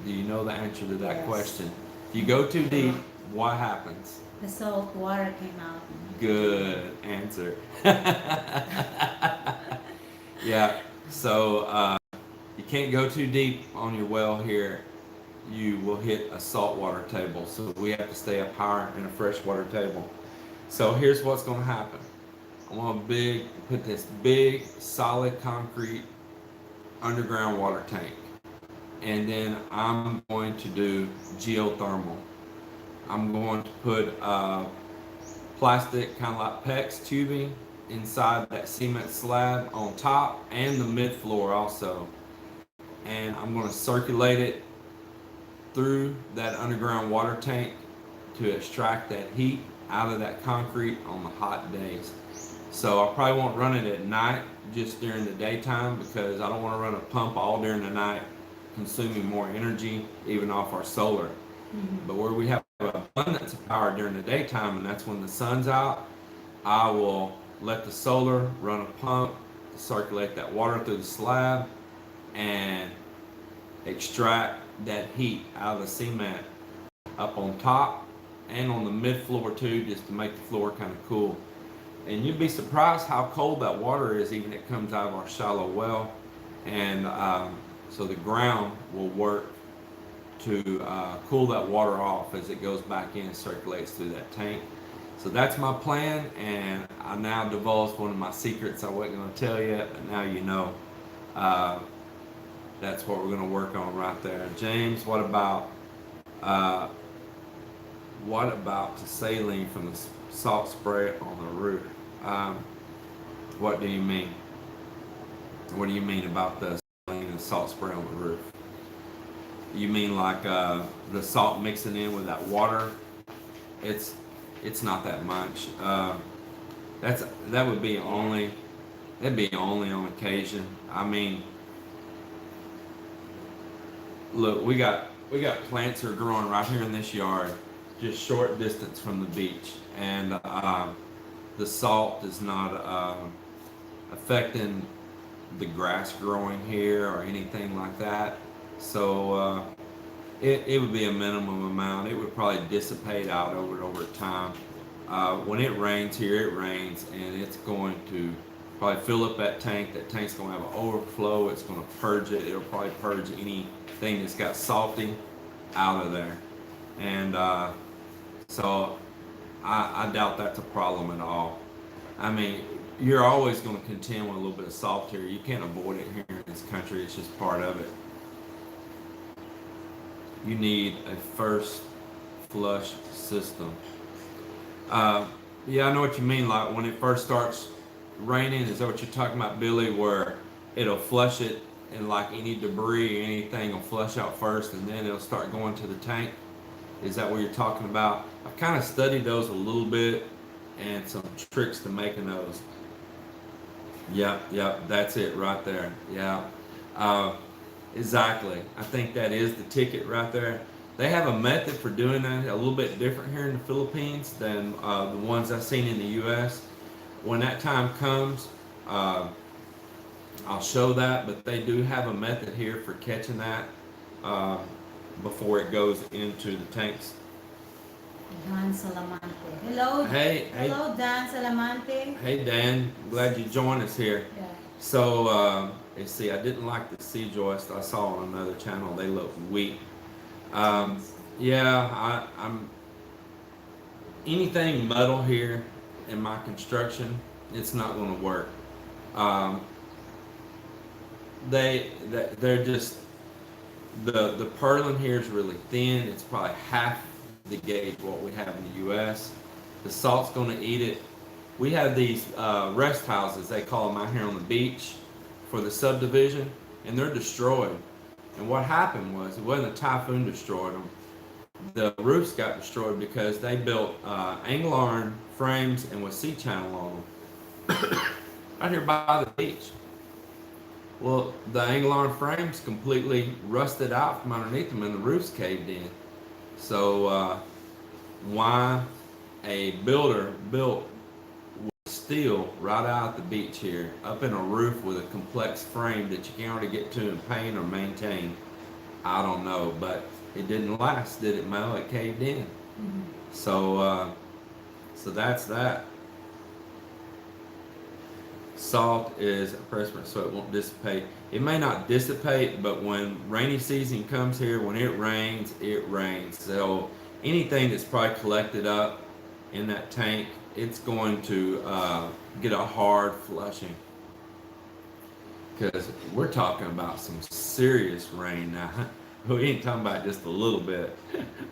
Do you know the answer to that Yes. question? If you go too deep, what happens? The salt water came out. Good answer. Yeah, so you can't go too deep on your well here. You will hit a saltwater table. So we have to stay up higher in a freshwater table. So here's what's going to happen. I'm going to put this big solid concrete underground water tank. And then I'm going to do geothermal. I'm going to put plastic, kind of like PEX tubing inside that cement slab on top and the mid floor also. And I'm going to circulate it through that underground water tank to extract that heat out of that concrete on the hot days. So I probably won't run it at night, just during the daytime, because I don't want to run a pump all during the night, consuming more energy even off our solar. Mm-hmm. But where we have abundance of power during the daytime, and that's when the sun's out, I will let the solar run a pump to circulate that water through the slab and extract that heat out of the cement up on top and on the mid floor too, just to make the floor kind of cool. And you'd be surprised how cold that water is, even it comes out of our shallow well. And so the ground will work to cool that water off as it goes back in and circulates through that tank. So that's my plan, and I now divulged one of my secrets I wasn't going to tell you, but now you know. That's what we're going to work on right there. James, what about the saline from the salt spray on the roof? What do you mean? What do you mean about the saline and salt spray on the roof? You mean like the salt mixing in with that water? It's not that much. That would be only on occasion. I mean, look, we got plants that are growing right here in this yard, just short distance from the beach, and the salt is not affecting the grass growing here or anything like that. So it would be a minimum amount. It would probably dissipate out over time. When it rains here, it rains, and it's going to probably fill up that tank. That tank's going to have an overflow. It's going to purge it. It'll probably purge anything that's got salty out of there. And so I doubt that's a problem at all. I mean, you're always going to contend with a little bit of salt here. You can't avoid it here in this country. It's just part of it. You need a first flush system. Yeah, I know what you mean. Like when it first starts raining, is that what you're talking about, Billy? Where it'll flush it, and like any debris or anything will flush out first, and then it'll start going to the tank. Is that what you're talking about? I've kind of studied those a little bit, and some tricks to making those. Yep, that's it right there. Yeah, exactly. I think that is the ticket right there. They have a method for doing that a little bit different here in the Philippines than the ones I've seen in the U.S. When that time comes, I'll show that, but they do have a method here for catching that before it goes into the tanks. Dan Salamante. Hello. Hello, Dan Salamante. Hey, Dan. Glad you joined us here. Yeah. So, let's see. I didn't like the C-joist I saw on another channel. They look weak. Um, yeah, I'm anything metal here in my construction, it's not going to work. Um, they're just the purlin here is really thin. It's probably half the gauge what we have in the U.S. The salt's going to eat it. We have these rest houses, they call them out here on the beach for the subdivision, and they're destroyed. And what happened was, it wasn't a typhoon destroyed them. The roofs got destroyed because they built angle iron frames and with C-channel on them right here by the beach. Well, the angle iron frames completely rusted out from underneath them and the roofs caved in. So why a builder built steel right out at the beach here, up in a roof with a complex frame that you can't already get to and paint or maintain, I don't know, but it didn't last, did it, Mel? It caved in. Mm-hmm. So that's that. Salt is a perspirant, so it won't dissipate. It may not dissipate, but when rainy season comes here, when it rains, it rains. So anything that's probably collected up in that tank, it's going to get a hard flushing. Because we're talking about some serious rain now. We ain't talking about just a little bit.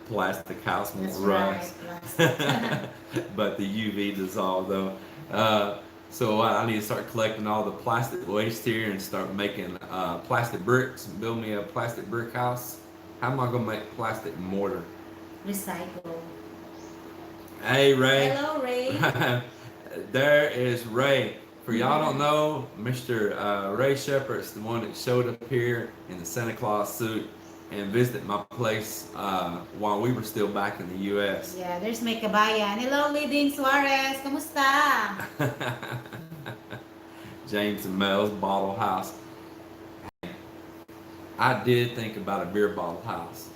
Plastic house won't rust. Right, But the UV dissolve though. So I need to start collecting all the plastic waste here and start making plastic bricks and build me a plastic brick house. How am I gonna make plastic mortar? Recycle. Hey Ray. Hello, Ray. There is Ray. For y'all don't know, Mr. Ray Shepherd's the one that showed up here in the Santa Claus suit and visited my place while we were still back in the U.S. Yeah, there's my kabayan. Hello, Lidin Suarez. Kamusta? James and Mel's bottle house. I did think about a beer bottle house.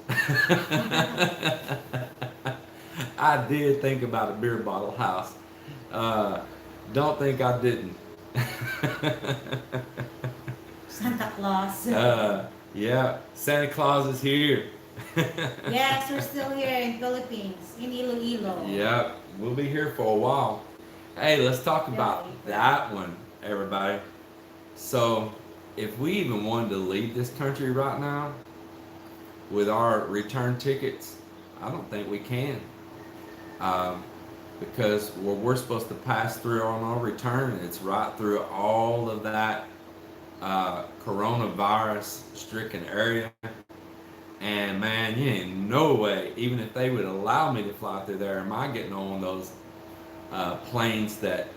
I did think about a beer bottle house. Don't think I didn't. Santa Claus. Yeah, Santa Claus is here. Yes, we're still here in Philippines, in Iloilo. Yeah, we'll be here for a while. Hey, let's talk about that one, everybody. So, if we even wanted to leave this country right now with our return tickets, I don't think we can. Because where we're supposed to pass through on our return, it's right through all of that coronavirus stricken area. And man, you ain't no way, even if they would allow me to fly through there, am I getting on those planes that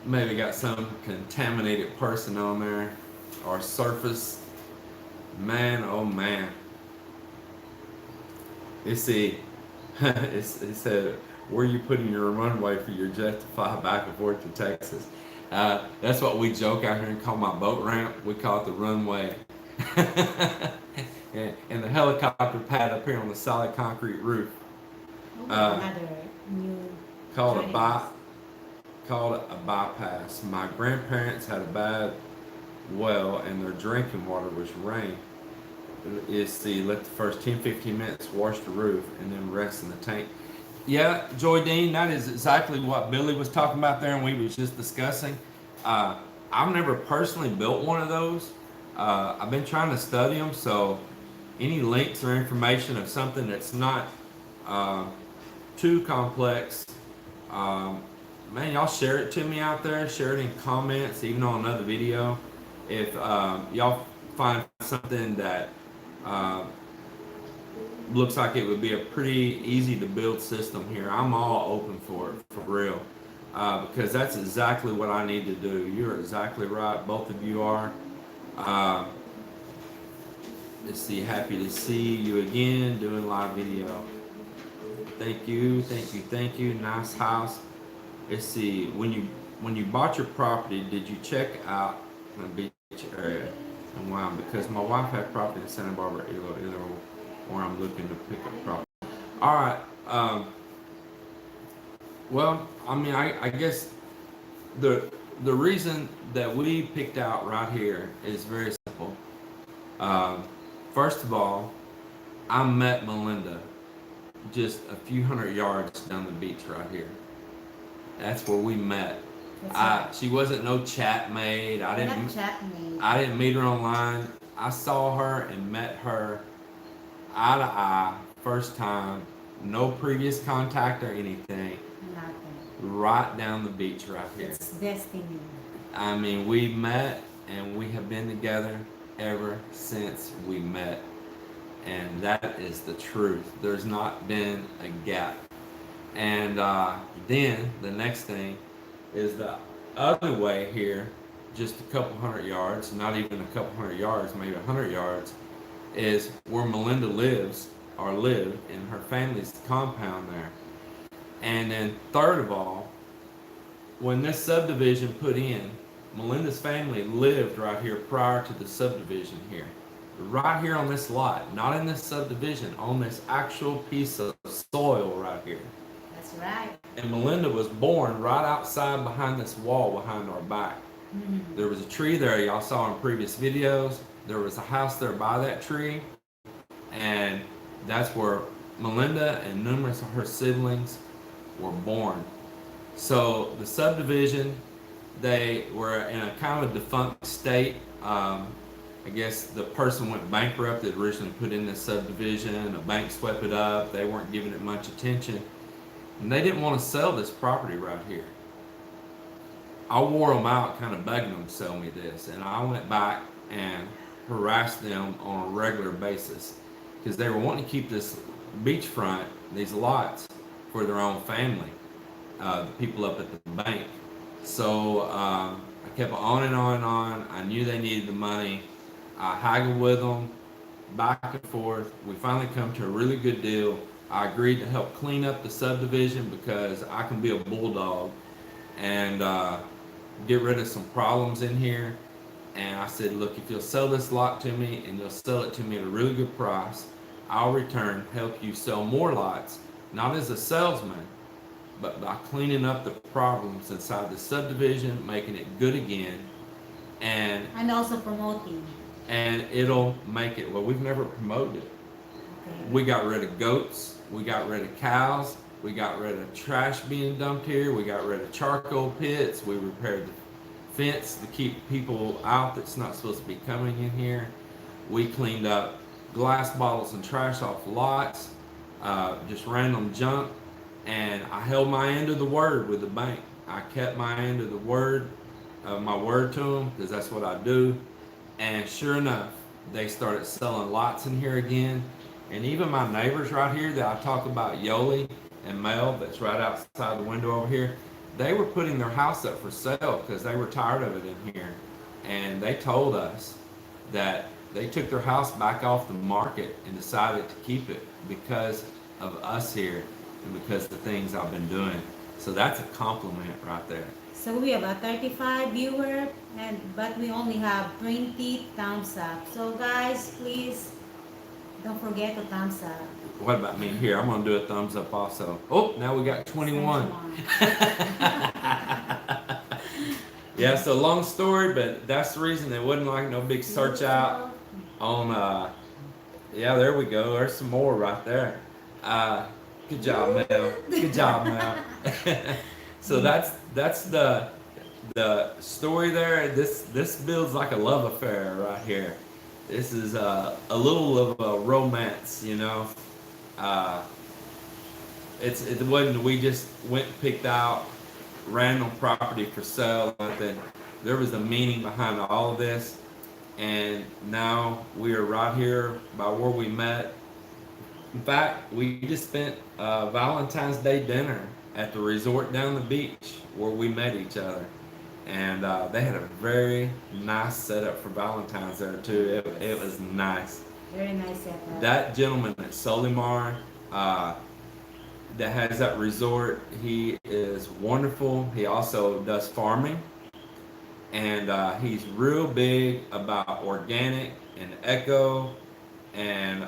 maybe got some contaminated person on there or surface. Man, oh man. You see, it said, where are you putting your runway for your jet to fly back and forth to Texas? That's what we joke out here and call my boat ramp. We call it the runway. And the helicopter pad up here on the solid concrete roof. Another new Called it a bypass. My grandparents had a bad well and their drinking water was rain. It's the let the first 10-15 minutes wash the roof and then rest in the tank. Yeah, Joy Dean, that is exactly what Billy was talking about there and we was just discussing. I've never personally built one of those. I've been trying to study them, so any links or information of something that's not too complex, man, y'all share it to me out there. Share it in comments, even on another video. If y'all find something that looks like it would be a pretty easy to build system here, I'm all open for it, for real. Because that's exactly what I need to do. You're exactly right. Both of you are. Let's see. Happy to see you again doing live video. Thank you. Thank you. Thank you. Nice house. Let's see. When you bought your property, did you check out the beach area? And why? Because my wife had property in Santa Barbara, Iloilo, where I'm looking to pick up property. All right. Well, I mean, I guess the reason that we picked out right here is very simple. First of all, I met Melinda just a few hundred yards down the beach right here. That's where we met. That's right. She wasn't no chat maid. We're not chat mate. I didn't meet her online. I saw her and met her eye to eye, first time, no previous contact or anything, Nothing. right down the beach right here. It's destiny. I mean, we met and we have been together ever since we met. And that is the truth. There's not been a gap. And then the next thing is the other way here, just a couple hundred yards, not even a couple hundred yards, maybe 100 yards, is where Melinda lives or lived in her family's compound there. And then third of all, when this subdivision put in, Melinda's family lived right here prior to the subdivision here. Right here on this lot, not in this subdivision, on this actual piece of soil right here. That's right. And Melinda was born right outside behind this wall behind our back. Mm-hmm. There was a tree there y'all saw in previous videos. There was a house there by that tree. And that's where Melinda and numerous of her siblings were born. So the subdivision, they were in a kind of defunct state. I guess the person went bankrupt that originally put in this subdivision. A bank swept it up. They weren't giving it much attention. And they didn't want to sell this property right here. I wore them out, kind of begging them to sell me this. And I went back and harassed them on a regular basis because they were wanting to keep this beachfront, these lots, for their own family, the people up at the bank. So I kept on and on and on. I knew they needed the money. I haggled with them back and forth. We finally come to a really good deal. I agreed to help clean up the subdivision because I can be a bulldog and get rid of some problems in here. And I said, look, if you'll sell this lot to me and you'll sell it to me at a really good price, I'll return help you sell more lots, not as a salesman, but by cleaning up the problems inside the subdivision, making it good again, and also promoting. And it'll make it, well, we've never promoted it. Okay. We got rid of goats, we got rid of cows, we got rid of trash being dumped here, we got rid of charcoal pits, we repaired the fence to keep people out that's not supposed to be coming in here. We cleaned up glass bottles and trash off lots, just random junk, and I held my end of the word with the bank. I kept my end of the word, my word to them, because that's what I do. And sure enough, they started selling lots in here again. And even my neighbors right here that I talk about, Yoli and Mel, that's right outside the window over here, they were putting their house up for sale because they were tired of it in here. And they told us that they took their house back off the market and decided to keep it because of us here and because of the things I've been doing. So that's a compliment right there. So we have a 35 viewer, but we only have 20 thumbs up. So guys, please don't forget to thumbs up. What about me here? I'm gonna do a thumbs up also. Oh, now we got 21. Yeah, so long story, but that's the reason it wasn't like no big search out on. Yeah, there we go. There's some more right there. Good job, Mel. Good job, Mel. So that's the story there. This builds like a love affair right here. This is a little of a romance, you know. It wasn't we just went and picked out random property for sale. There was a meaning behind all of this, and now we are right here by where we met. In fact, we just spent Valentine's Day dinner at the resort down the beach where we met each other. And they had a very nice setup for Valentine's there too. It was nice. Very nice setup. That gentleman at Solimar that has that resort, he is wonderful. He also does farming. And he's real big about organic and eco. And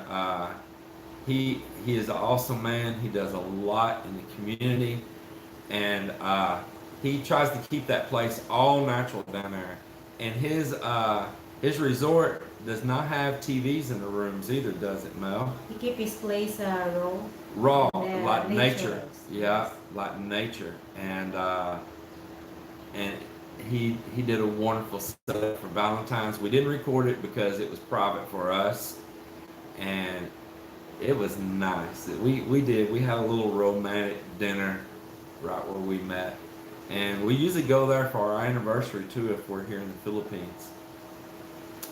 he is an awesome man. He does a lot in the community. And he tries to keep that place all natural down there. And his resort does not have TVs in the rooms either, does it, Mel? He keep his place raw. Raw, The like nature. naturals. Yeah, Yes. like nature. And he did a wonderful setup for Valentine's. We didn't record it because it was private for us, and it was nice. We had a little romantic dinner right where we met, and we usually go there for our anniversary too if we're here in the Philippines.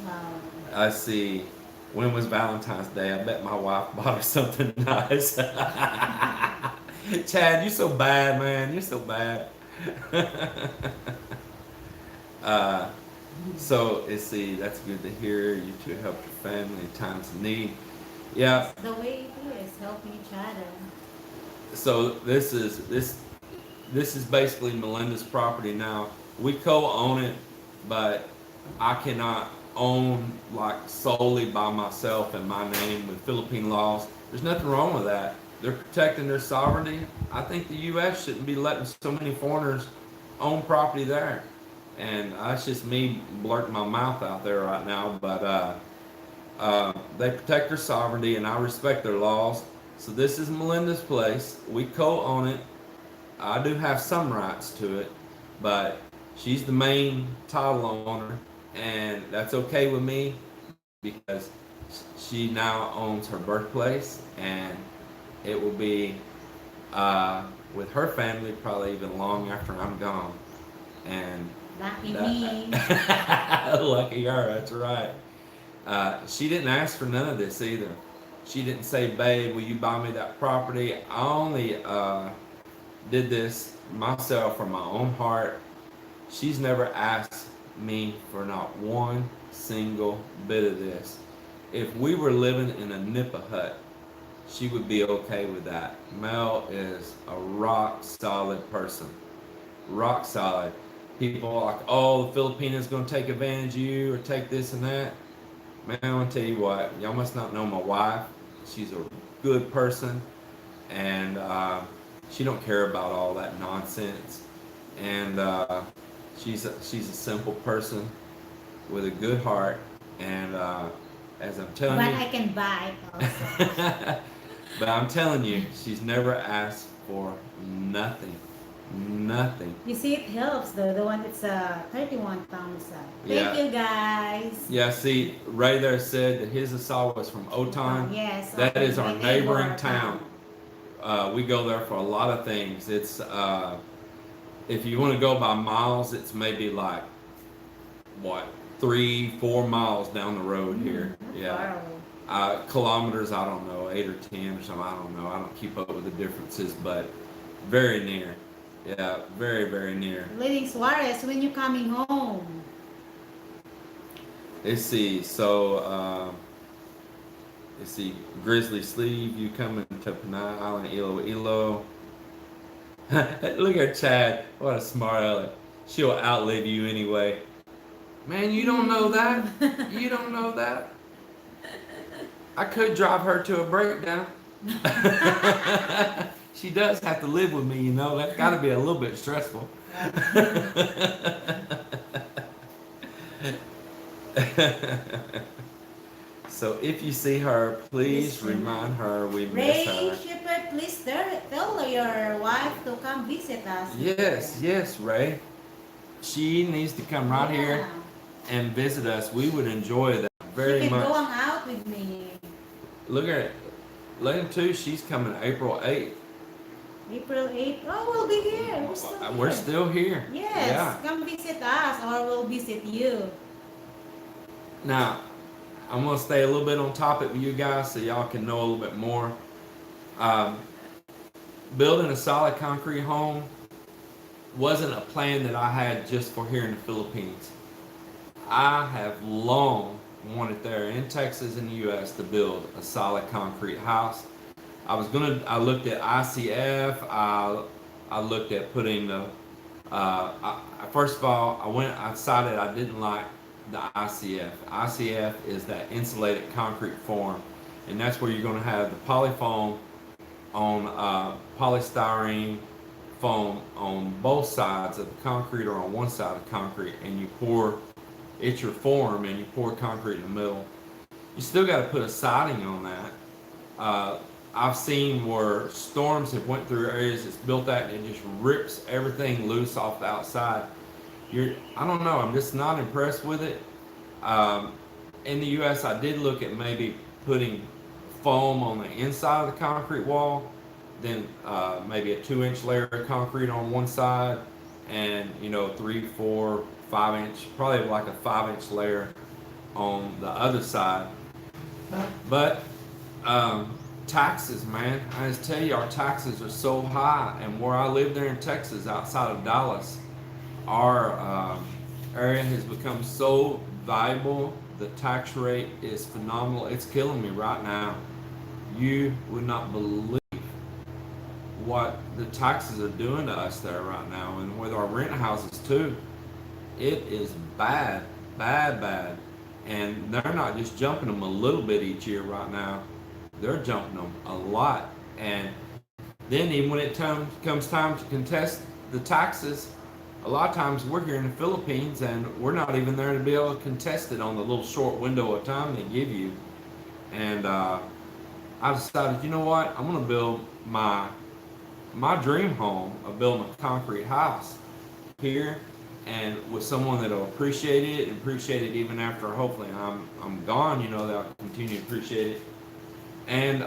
Wow. I see. When was Valentine's Day? I bet my wife bought her something nice. Chad, you're so bad, man. You're so bad. uh, so let's see. That's good to hear. You two help your family in times of need. Yeah. It's the way it is, helping each other. So this is basically Melinda's property now. We co-own it, but I cannot own like solely by myself in my name with Philippine laws. There's nothing wrong with that. They're protecting their sovereignty. I think the U.S. shouldn't be letting so many foreigners own property there. And that's just me blurting my mouth out there right now. But they protect their sovereignty, and I respect their laws. So this is Melinda's place. We co-own it. I do have some rights to it, but she's the main title owner, and that's okay with me because she now owns her birthplace, and it will be with her family probably even long after I'm gone. And Lucky me. lucky her, that's right. She didn't ask for none of this either. She didn't say, babe, will you buy me that property? I only did this myself from my own heart. She's never asked me for not one single bit of this. If we were living in a nipa hut, she would be okay with that. Mel is a rock solid person. Rock solid. People are like, oh, the Filipinos going to take advantage of you or take this and that. Man, I'm going to tell you what, y'all must not know my wife. She's a good person, and she don't care about all that nonsense. And she's a simple person with a good heart. And as I'm telling But you, I can buy it also. but I'm telling you, she's never asked for nothing. Nothing. You see, it helps though. The one that's 31 pounds. Thank Yeah. you guys. Yeah, see, Ray there said that his Asawa is from Otan. Yes. That okay, is our my neighboring neighbor town. We go there for a lot of things. It's if you want to go by miles, it's maybe like what 3-4 miles down the road here. Not Yeah. far away. Kilometers, I don't know, 8 or 10 or something. I don't know. I don't keep up with the differences, but very near. Yeah, very, very near. Leading Suarez, when you coming home? Let's see. So, let's see. Grizzly Sleeve, you coming to Panay Island, Iloilo. Look at Chad. What a smart aleck. She'll outlive you anyway. Man, you don't know that. You don't know that. I could drive her to a breakdown. She does have to live with me, you know. That's got to be a little bit stressful. So if you see her, please remind her we miss Ray her. Shepard, please tell your wife to come visit us. Yes, yes, Ray. She needs to come right here and visit us. We would enjoy that very she can much. go out with me. Look at it. Lane 2, she's coming April 8th. April 8th. Oh, we'll be here. We're still here. We're still here. Yes, Yeah. come visit us or we'll visit you. Now, I'm going to stay a little bit on topic with you guys so y'all can know a little bit more. Building a solid concrete home wasn't a plan that I had just for here in the Philippines. I have long wanted there in Texas and the U.S. to build a solid concrete house. I looked at ICF. I looked at putting the. First of all, I decided I didn't like the ICF. ICF is that insulated concrete form, and that's where you're going to have the polyfoam on polystyrene foam on both sides of the concrete or on one side of the concrete, and you pour it's your form and you pour concrete in the middle. You still got to put a siding on that. I've seen where storms have went through areas that's built that and it just rips everything loose off the outside. I don't know, I'm just not impressed with it. Um, in the U.S., I did look at maybe putting foam on the inside of the concrete wall, then maybe a 2-inch layer of concrete on one side, and 3, 4, 5 inch, probably like a 5-inch layer on the other side. But taxes, man, I just tell you, our taxes are so high, and where I live there in Texas, outside of Dallas, our area has become so valuable. The tax rate is phenomenal. It's killing me right now. You would not believe what the taxes are doing to us there right now, and with our rent houses too. It is bad, bad, bad. And they're not just jumping them a little bit each year right now. They're jumping them a lot. And then even when it comes time to contest the taxes, a lot of times we're here in the Philippines and we're not even there to be able to contest it on the little short window of time they give you. And I decided, you know what? I'm going to build my dream home of building a concrete house here, and with someone that'll appreciate it and appreciate it even after hopefully I'm gone. They'll continue to appreciate it. And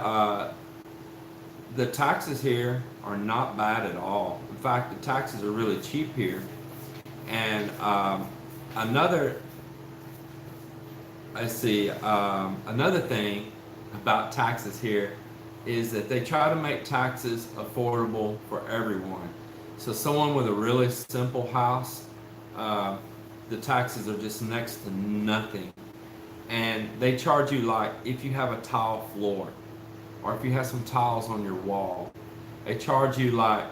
the taxes here are not bad at all. In fact, the taxes are really cheap here. And another thing about taxes here is that they try to make taxes affordable for everyone. So someone with a really simple house, the taxes are just next to nothing. And they charge you, like, if you have a tile floor or if you have some tiles on your wall, they charge you like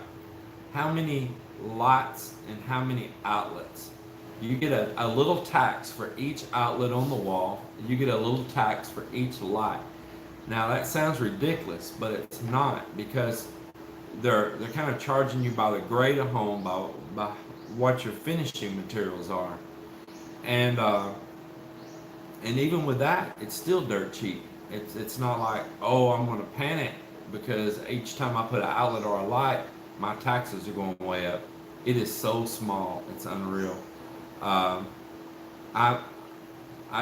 how many lights and how many outlets. You get a little tax for each outlet on the wall. You get a little tax for each light. Now that sounds ridiculous, but it's not, because they're kind of charging you by the grade of home, by what your finishing materials are, and even with that, it's still dirt cheap. It's not like, oh, I'm going to panic because each time I put an outlet or a light, my taxes are going way up. It is so small, it's unreal. I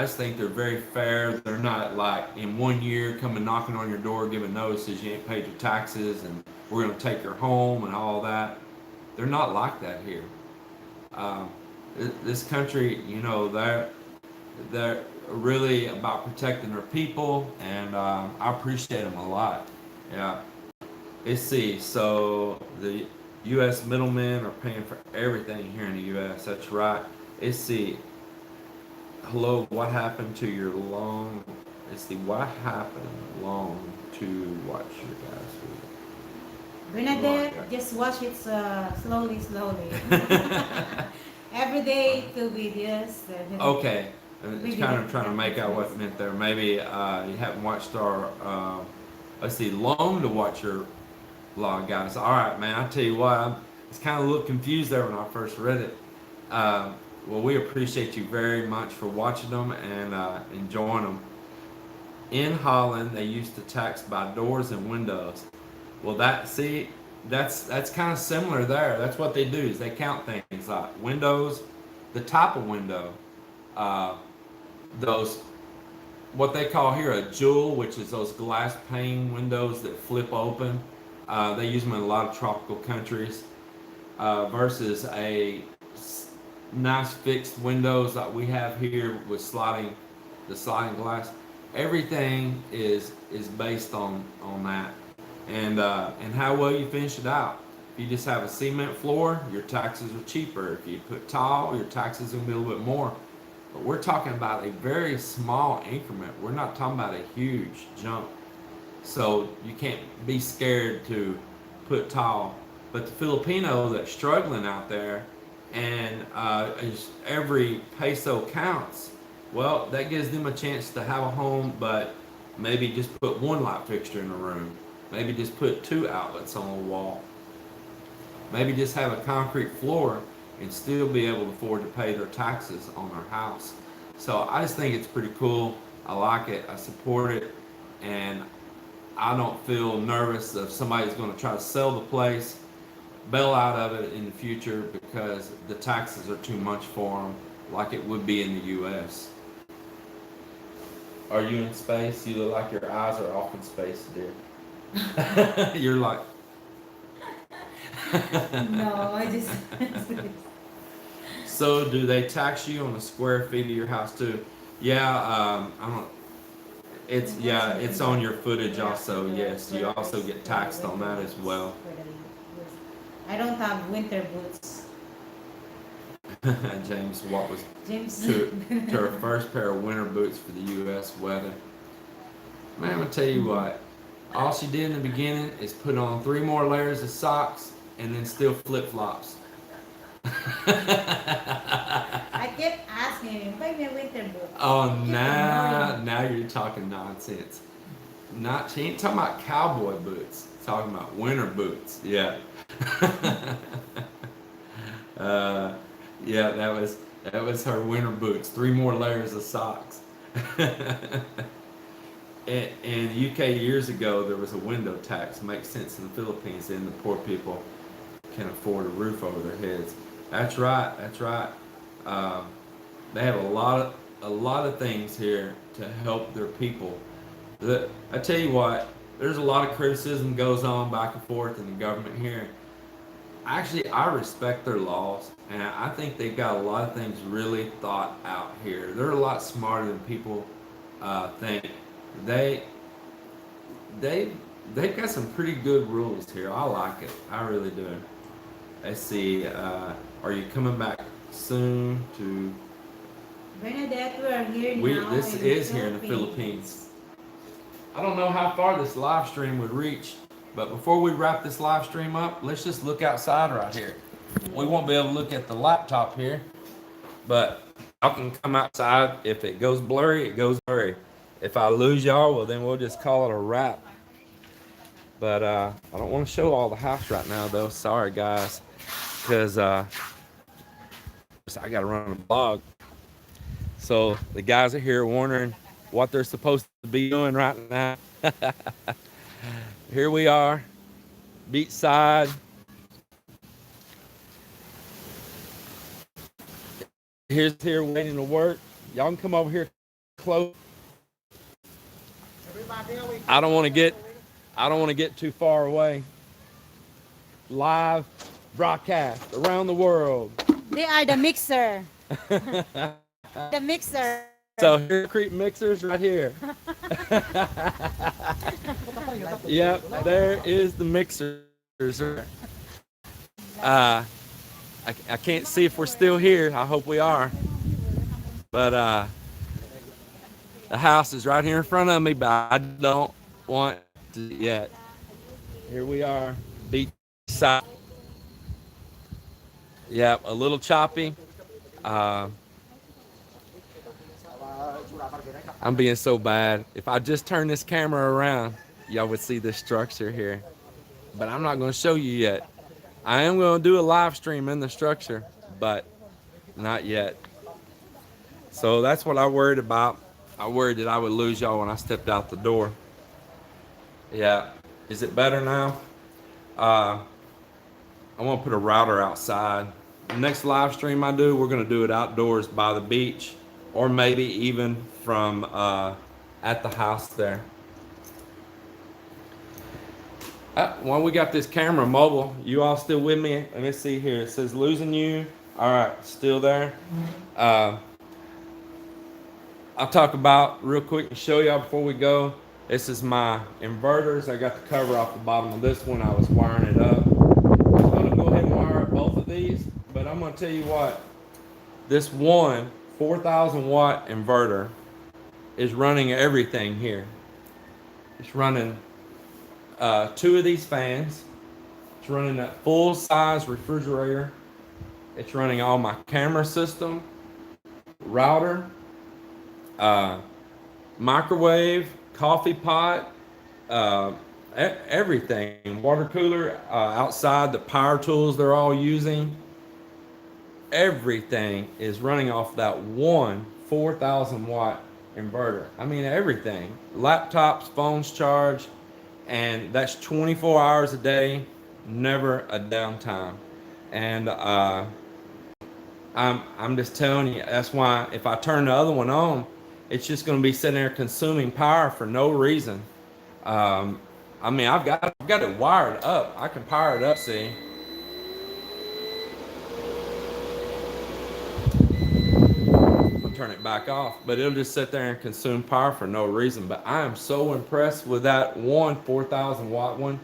just think they're very fair. They're not like in 1 year coming knocking on your door giving notices you ain't paid your taxes and we're going to take your home and all that. They're not like that here. This country, they're really about protecting their people, and I appreciate them a lot. Yeah. Let's see. So the U.S. middlemen are paying for everything here in the U.S. That's right. Let's see. Hello, what happened to your long? Let's see. What happened long to watch your guys' video? Bernadette, just watch it slowly. Every day, 2 videos. Okay. It's kind of trying to make out what it meant there. Maybe you haven't watched our, let's see, long to watch your vlog, guys. All right, man, I tell you what, I was kind of a little confused there when I first read it. Well, we appreciate you very much for watching them and enjoying them. In Holland, they used to tax by doors and windows. Well, that's kind of similar there. That's what they do, is they count things like windows, the type of window, those, what they call here a jewel, which is those glass pane windows that flip open. They use them in a lot of tropical countries, versus a nice fixed windows like we have here with the sliding glass. Everything is based on that, and how well you finish it out. If you just have a cement floor, your taxes are cheaper. If you put tile, your taxes are gonna be a little bit more. But we're talking about a very small increment. We're not talking about a huge jump. So you can't be scared to put tile. But the Filipino that's struggling out there, and every peso counts, well, that gives them a chance to have a home, but maybe just put one light fixture in a room. Maybe just put 2 outlets on the wall. Maybe just have a concrete floor and still be able to afford to pay their taxes on their house. So I just think it's pretty cool. I like it. I support it, and I don't feel nervous if somebody's going to try to sell the place, bail out of it in the future because the taxes are too much for them, like it would be in the U.S. Are you in space? You look like your eyes are off in space, dear. You're like. No, I just. So, do they tax you on the square feet of your house too? Yeah, I don't. It's yeah, it's on your footage also. Yes, you also get taxed on that as well. I don't have winter boots. James, what was James. to her first pair of winter boots for the U.S. weather? Man, I'm gonna tell you what. All she did in the beginning is put on 3 more layers of socks and then still flip flops. I kept asking him, buy me a winter boot. Oh, He kept now ignoring me. you're talking nonsense. Not she ain't talking about cowboy boots. Talking about winter boots. Yeah. uh, yeah, that was her winter boots. 3 more layers of socks. In the UK years ago, there was a window tax. Makes sense in the Philippines, and the poor people can afford a roof over their heads. That's right. That's right. Um, they have a lot of things here to help their people. I tell you what, there's a lot of criticism goes on back and forth in the government here. Actually, I respect their laws, and I think they've got a lot of things really thought out here. They're a lot smarter than people think. They they they've got some pretty good rules here. I like it. I really do. Let's see. Are you coming back soon to? Bernadette, we are here now. This is here in the Philippines. I don't know how far this live stream would reach, but before we wrap this live stream up, let's just look outside right here. We won't be able to look at the laptop here, but y'all can come outside. If it goes blurry, it goes blurry. If I lose y'all, well then we'll just call it a wrap. But I don't want to show all the house right now though. Sorry guys, because I gotta run a blog. So the guys are here wondering what they're supposed to be doing right now. Here we are, beachside. Here's here waiting to work. Y'all can come over here close. I don't want to get too far away. Live broadcast around the world. They are the mixer. The mixer. So here, Creep Mixers right here. Yep, there is the mixers. I can't see if we're still here. I hope we are. But the house is right here in front of me, but I don't want to yet. Here we are, beach side. Yep, a little choppy. I'm being so bad. If I just turn this camera around, y'all would see this structure here. But I'm not going to show you yet. I am going to do a live stream in the structure, but not yet. So that's what I worried about. I worried that I would lose y'all when I stepped out the door. Yeah. Is it better now? I want to put a router outside. The next live stream I do, we're going to do it outdoors by the beach, or maybe even from at the house there. Well, we got this camera mobile. You all still with me? Let me see here. It says losing you. All right, still there. I'll talk about real quick and show y'all before we go. This is my inverters. I got the cover off the bottom of this one. I was wiring it up. I'm going to go ahead and wire up both of these, but I'm going to tell you what. This one 4,000 watt inverter is running everything here. It's running 2 of these fans. It's running that full size refrigerator. It's running all my camera system, router, microwave, coffee pot, everything. Water cooler, outside, the power tools they're all using. Everything is running off that one 4,000 watt inverter. I mean, everything. Laptops, phones charge, and that's 24 hours a day, never a downtime. And I'm just telling you, that's why if I turn the other one on, it's just going to be sitting there consuming power for no reason. Um, I mean, I've got it wired up. I can power it up. See, I'll turn it back off, but it'll just sit there and consume power for no reason. But I am so impressed with that 4,000 watt one.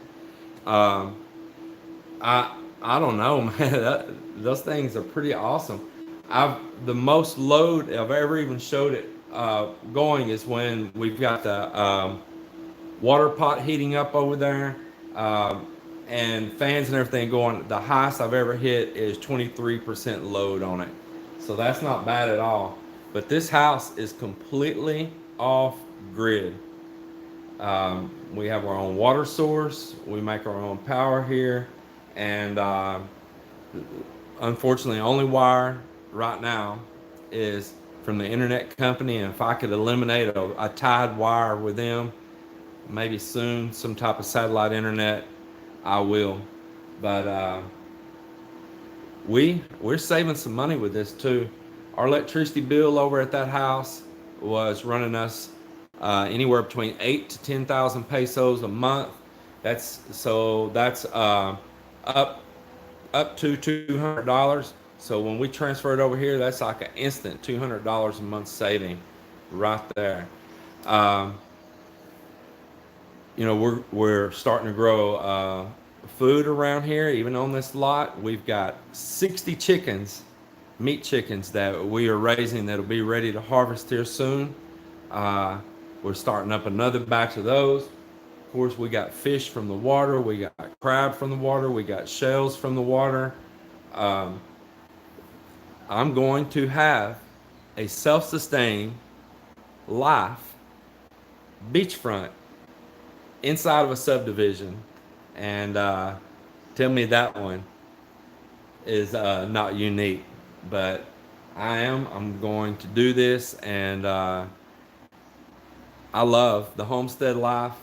Um, I don't know, man. Those things are pretty awesome. The most load I've ever even showed it going is when we've got the water pot heating up over there, um, and fans and everything going. The highest I've ever hit is 23% load on it, so that's not bad at all. But this house is completely off grid. We have our own water source. We make our own power here, and unfortunately, only wire right now is from the internet company. And if I could eliminate a tied wire with them, maybe soon some type of satellite internet, I will. But we're saving some money with this too. Our electricity bill over at that house was running us anywhere between 8 to 10,000 pesos a month. That's up to $200. So when we transfer it over here, that's like an instant $200 a month saving right there. Um, we're starting to grow food around here. Even on this lot, we've got 60 chickens, meat chickens that we are raising that'll be ready to harvest here soon. We're starting up another batch of those. Of course, we got fish from the water, we got crab from the water, we got shells from the water. Um, I'm going to have a self-sustained life beachfront inside of a subdivision, and tell me that one is not unique. But I'm going to do this, and I love the homestead life.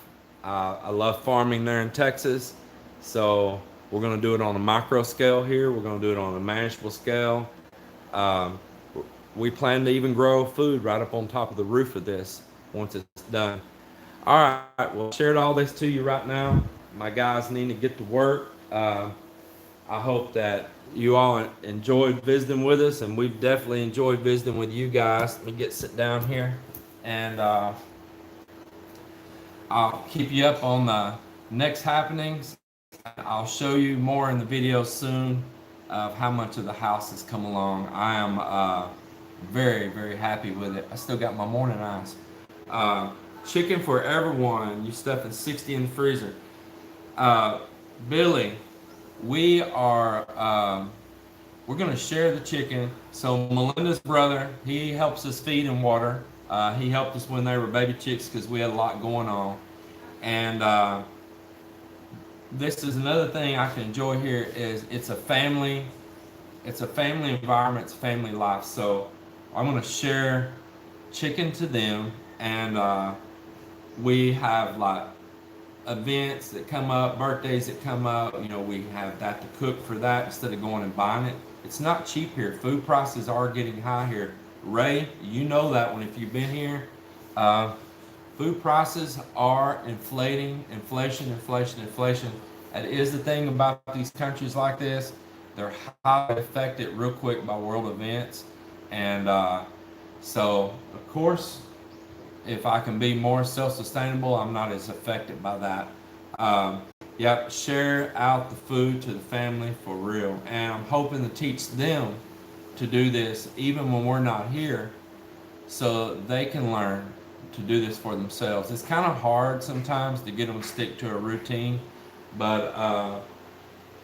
I love farming there in Texas, so we're going to do it on a micro scale here. We're going to do it on a manageable scale. Um, we plan to even grow food right up on top of the roof of this once it's done. All right, well, I shared all this to you right now. My guys need to get to work. I hope that you all enjoyed visiting with us, and we've definitely enjoyed visiting with you guys. Let me sit down here, and I'll keep you up on the next happenings. I'll show you more in the video soon of how much of the house has come along. I am very, very happy with it. I still got my morning eyes. Chicken for everyone. You stuffing 60 in the freezer. Billy, we're going to share the chicken. So Melinda's brother, he helps us feed and water. He helped us when they were baby chicks because we had a lot going on. And this is another thing I can enjoy here is it's a family environment, it's a family life. So I'm going to share chicken to them, and we have like events that come up, birthdays that come up. We have that to cook for that instead of going and buying it. It's not cheap here. Food prices are getting high here. Ray, you know that one if you've been here. Food prices are inflating. Inflation. That is the thing about these countries like this. They're highly affected real quick by world events. And so, of course, if I can be more self-sustainable, I'm not as affected by that. Share out the food to the family for real. And I'm hoping to teach them to do this even when we're not here so they can learn to do this for themselves. It's kind of hard sometimes to get them to stick to a routine, but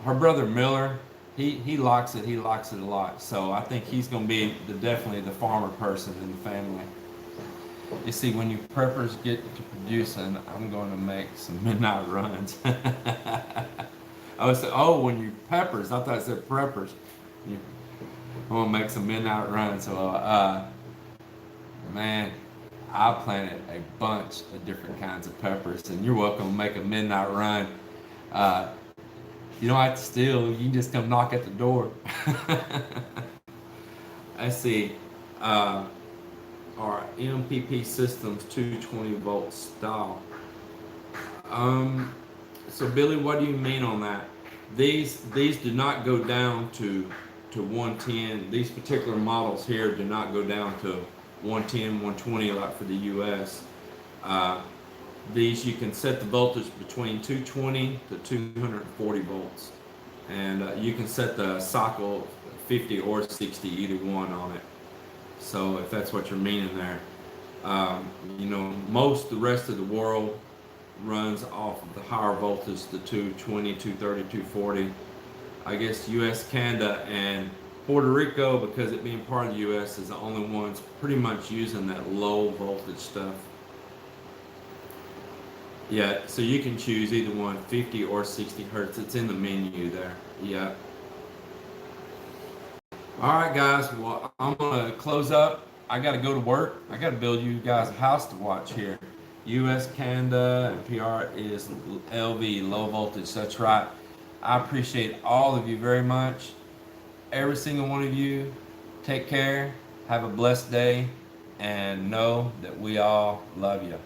her brother Miller, he likes it. He likes it a lot. So I think he's going to be definitely the farmer person in the family. You see, when you preppers get to producing, I'm going to make some midnight runs. I was saying, when you peppers, I thought it said preppers. I'm going to make some midnight runs. So Man, I planted a bunch of different kinds of peppers, and you're welcome to make a midnight run. Uh, you don't have to steal, you can just come knock at the door. I see. Uh, our MPP systems 220 volt style. Um, so Billy, what do you mean on that? These do not go down to 110. These particular models here do not go down to 110, 120 like for the US. Uh, these you can set the voltage between 220 to 240 volts, and you can set the cycle 50 or 60, either one on it. So if that's what you're meaning there, you know, most the rest of the world runs off of the higher voltage, the 220, 230, 240. I guess US, Canada, and Puerto Rico, because it being part of the US, is the only ones pretty much using that low voltage stuff. Yeah, so you can choose either one, 50 or 60 hertz. It's in the menu there. Yeah. All right, guys. Well, I'm gonna close up. I got to go to work. I got to build you guys a house to watch here. US, Canada, and PR is LV, low voltage. That's right. I appreciate all of you very much. Every single one of you. Take care. Have a blessed day, and know that we all love you.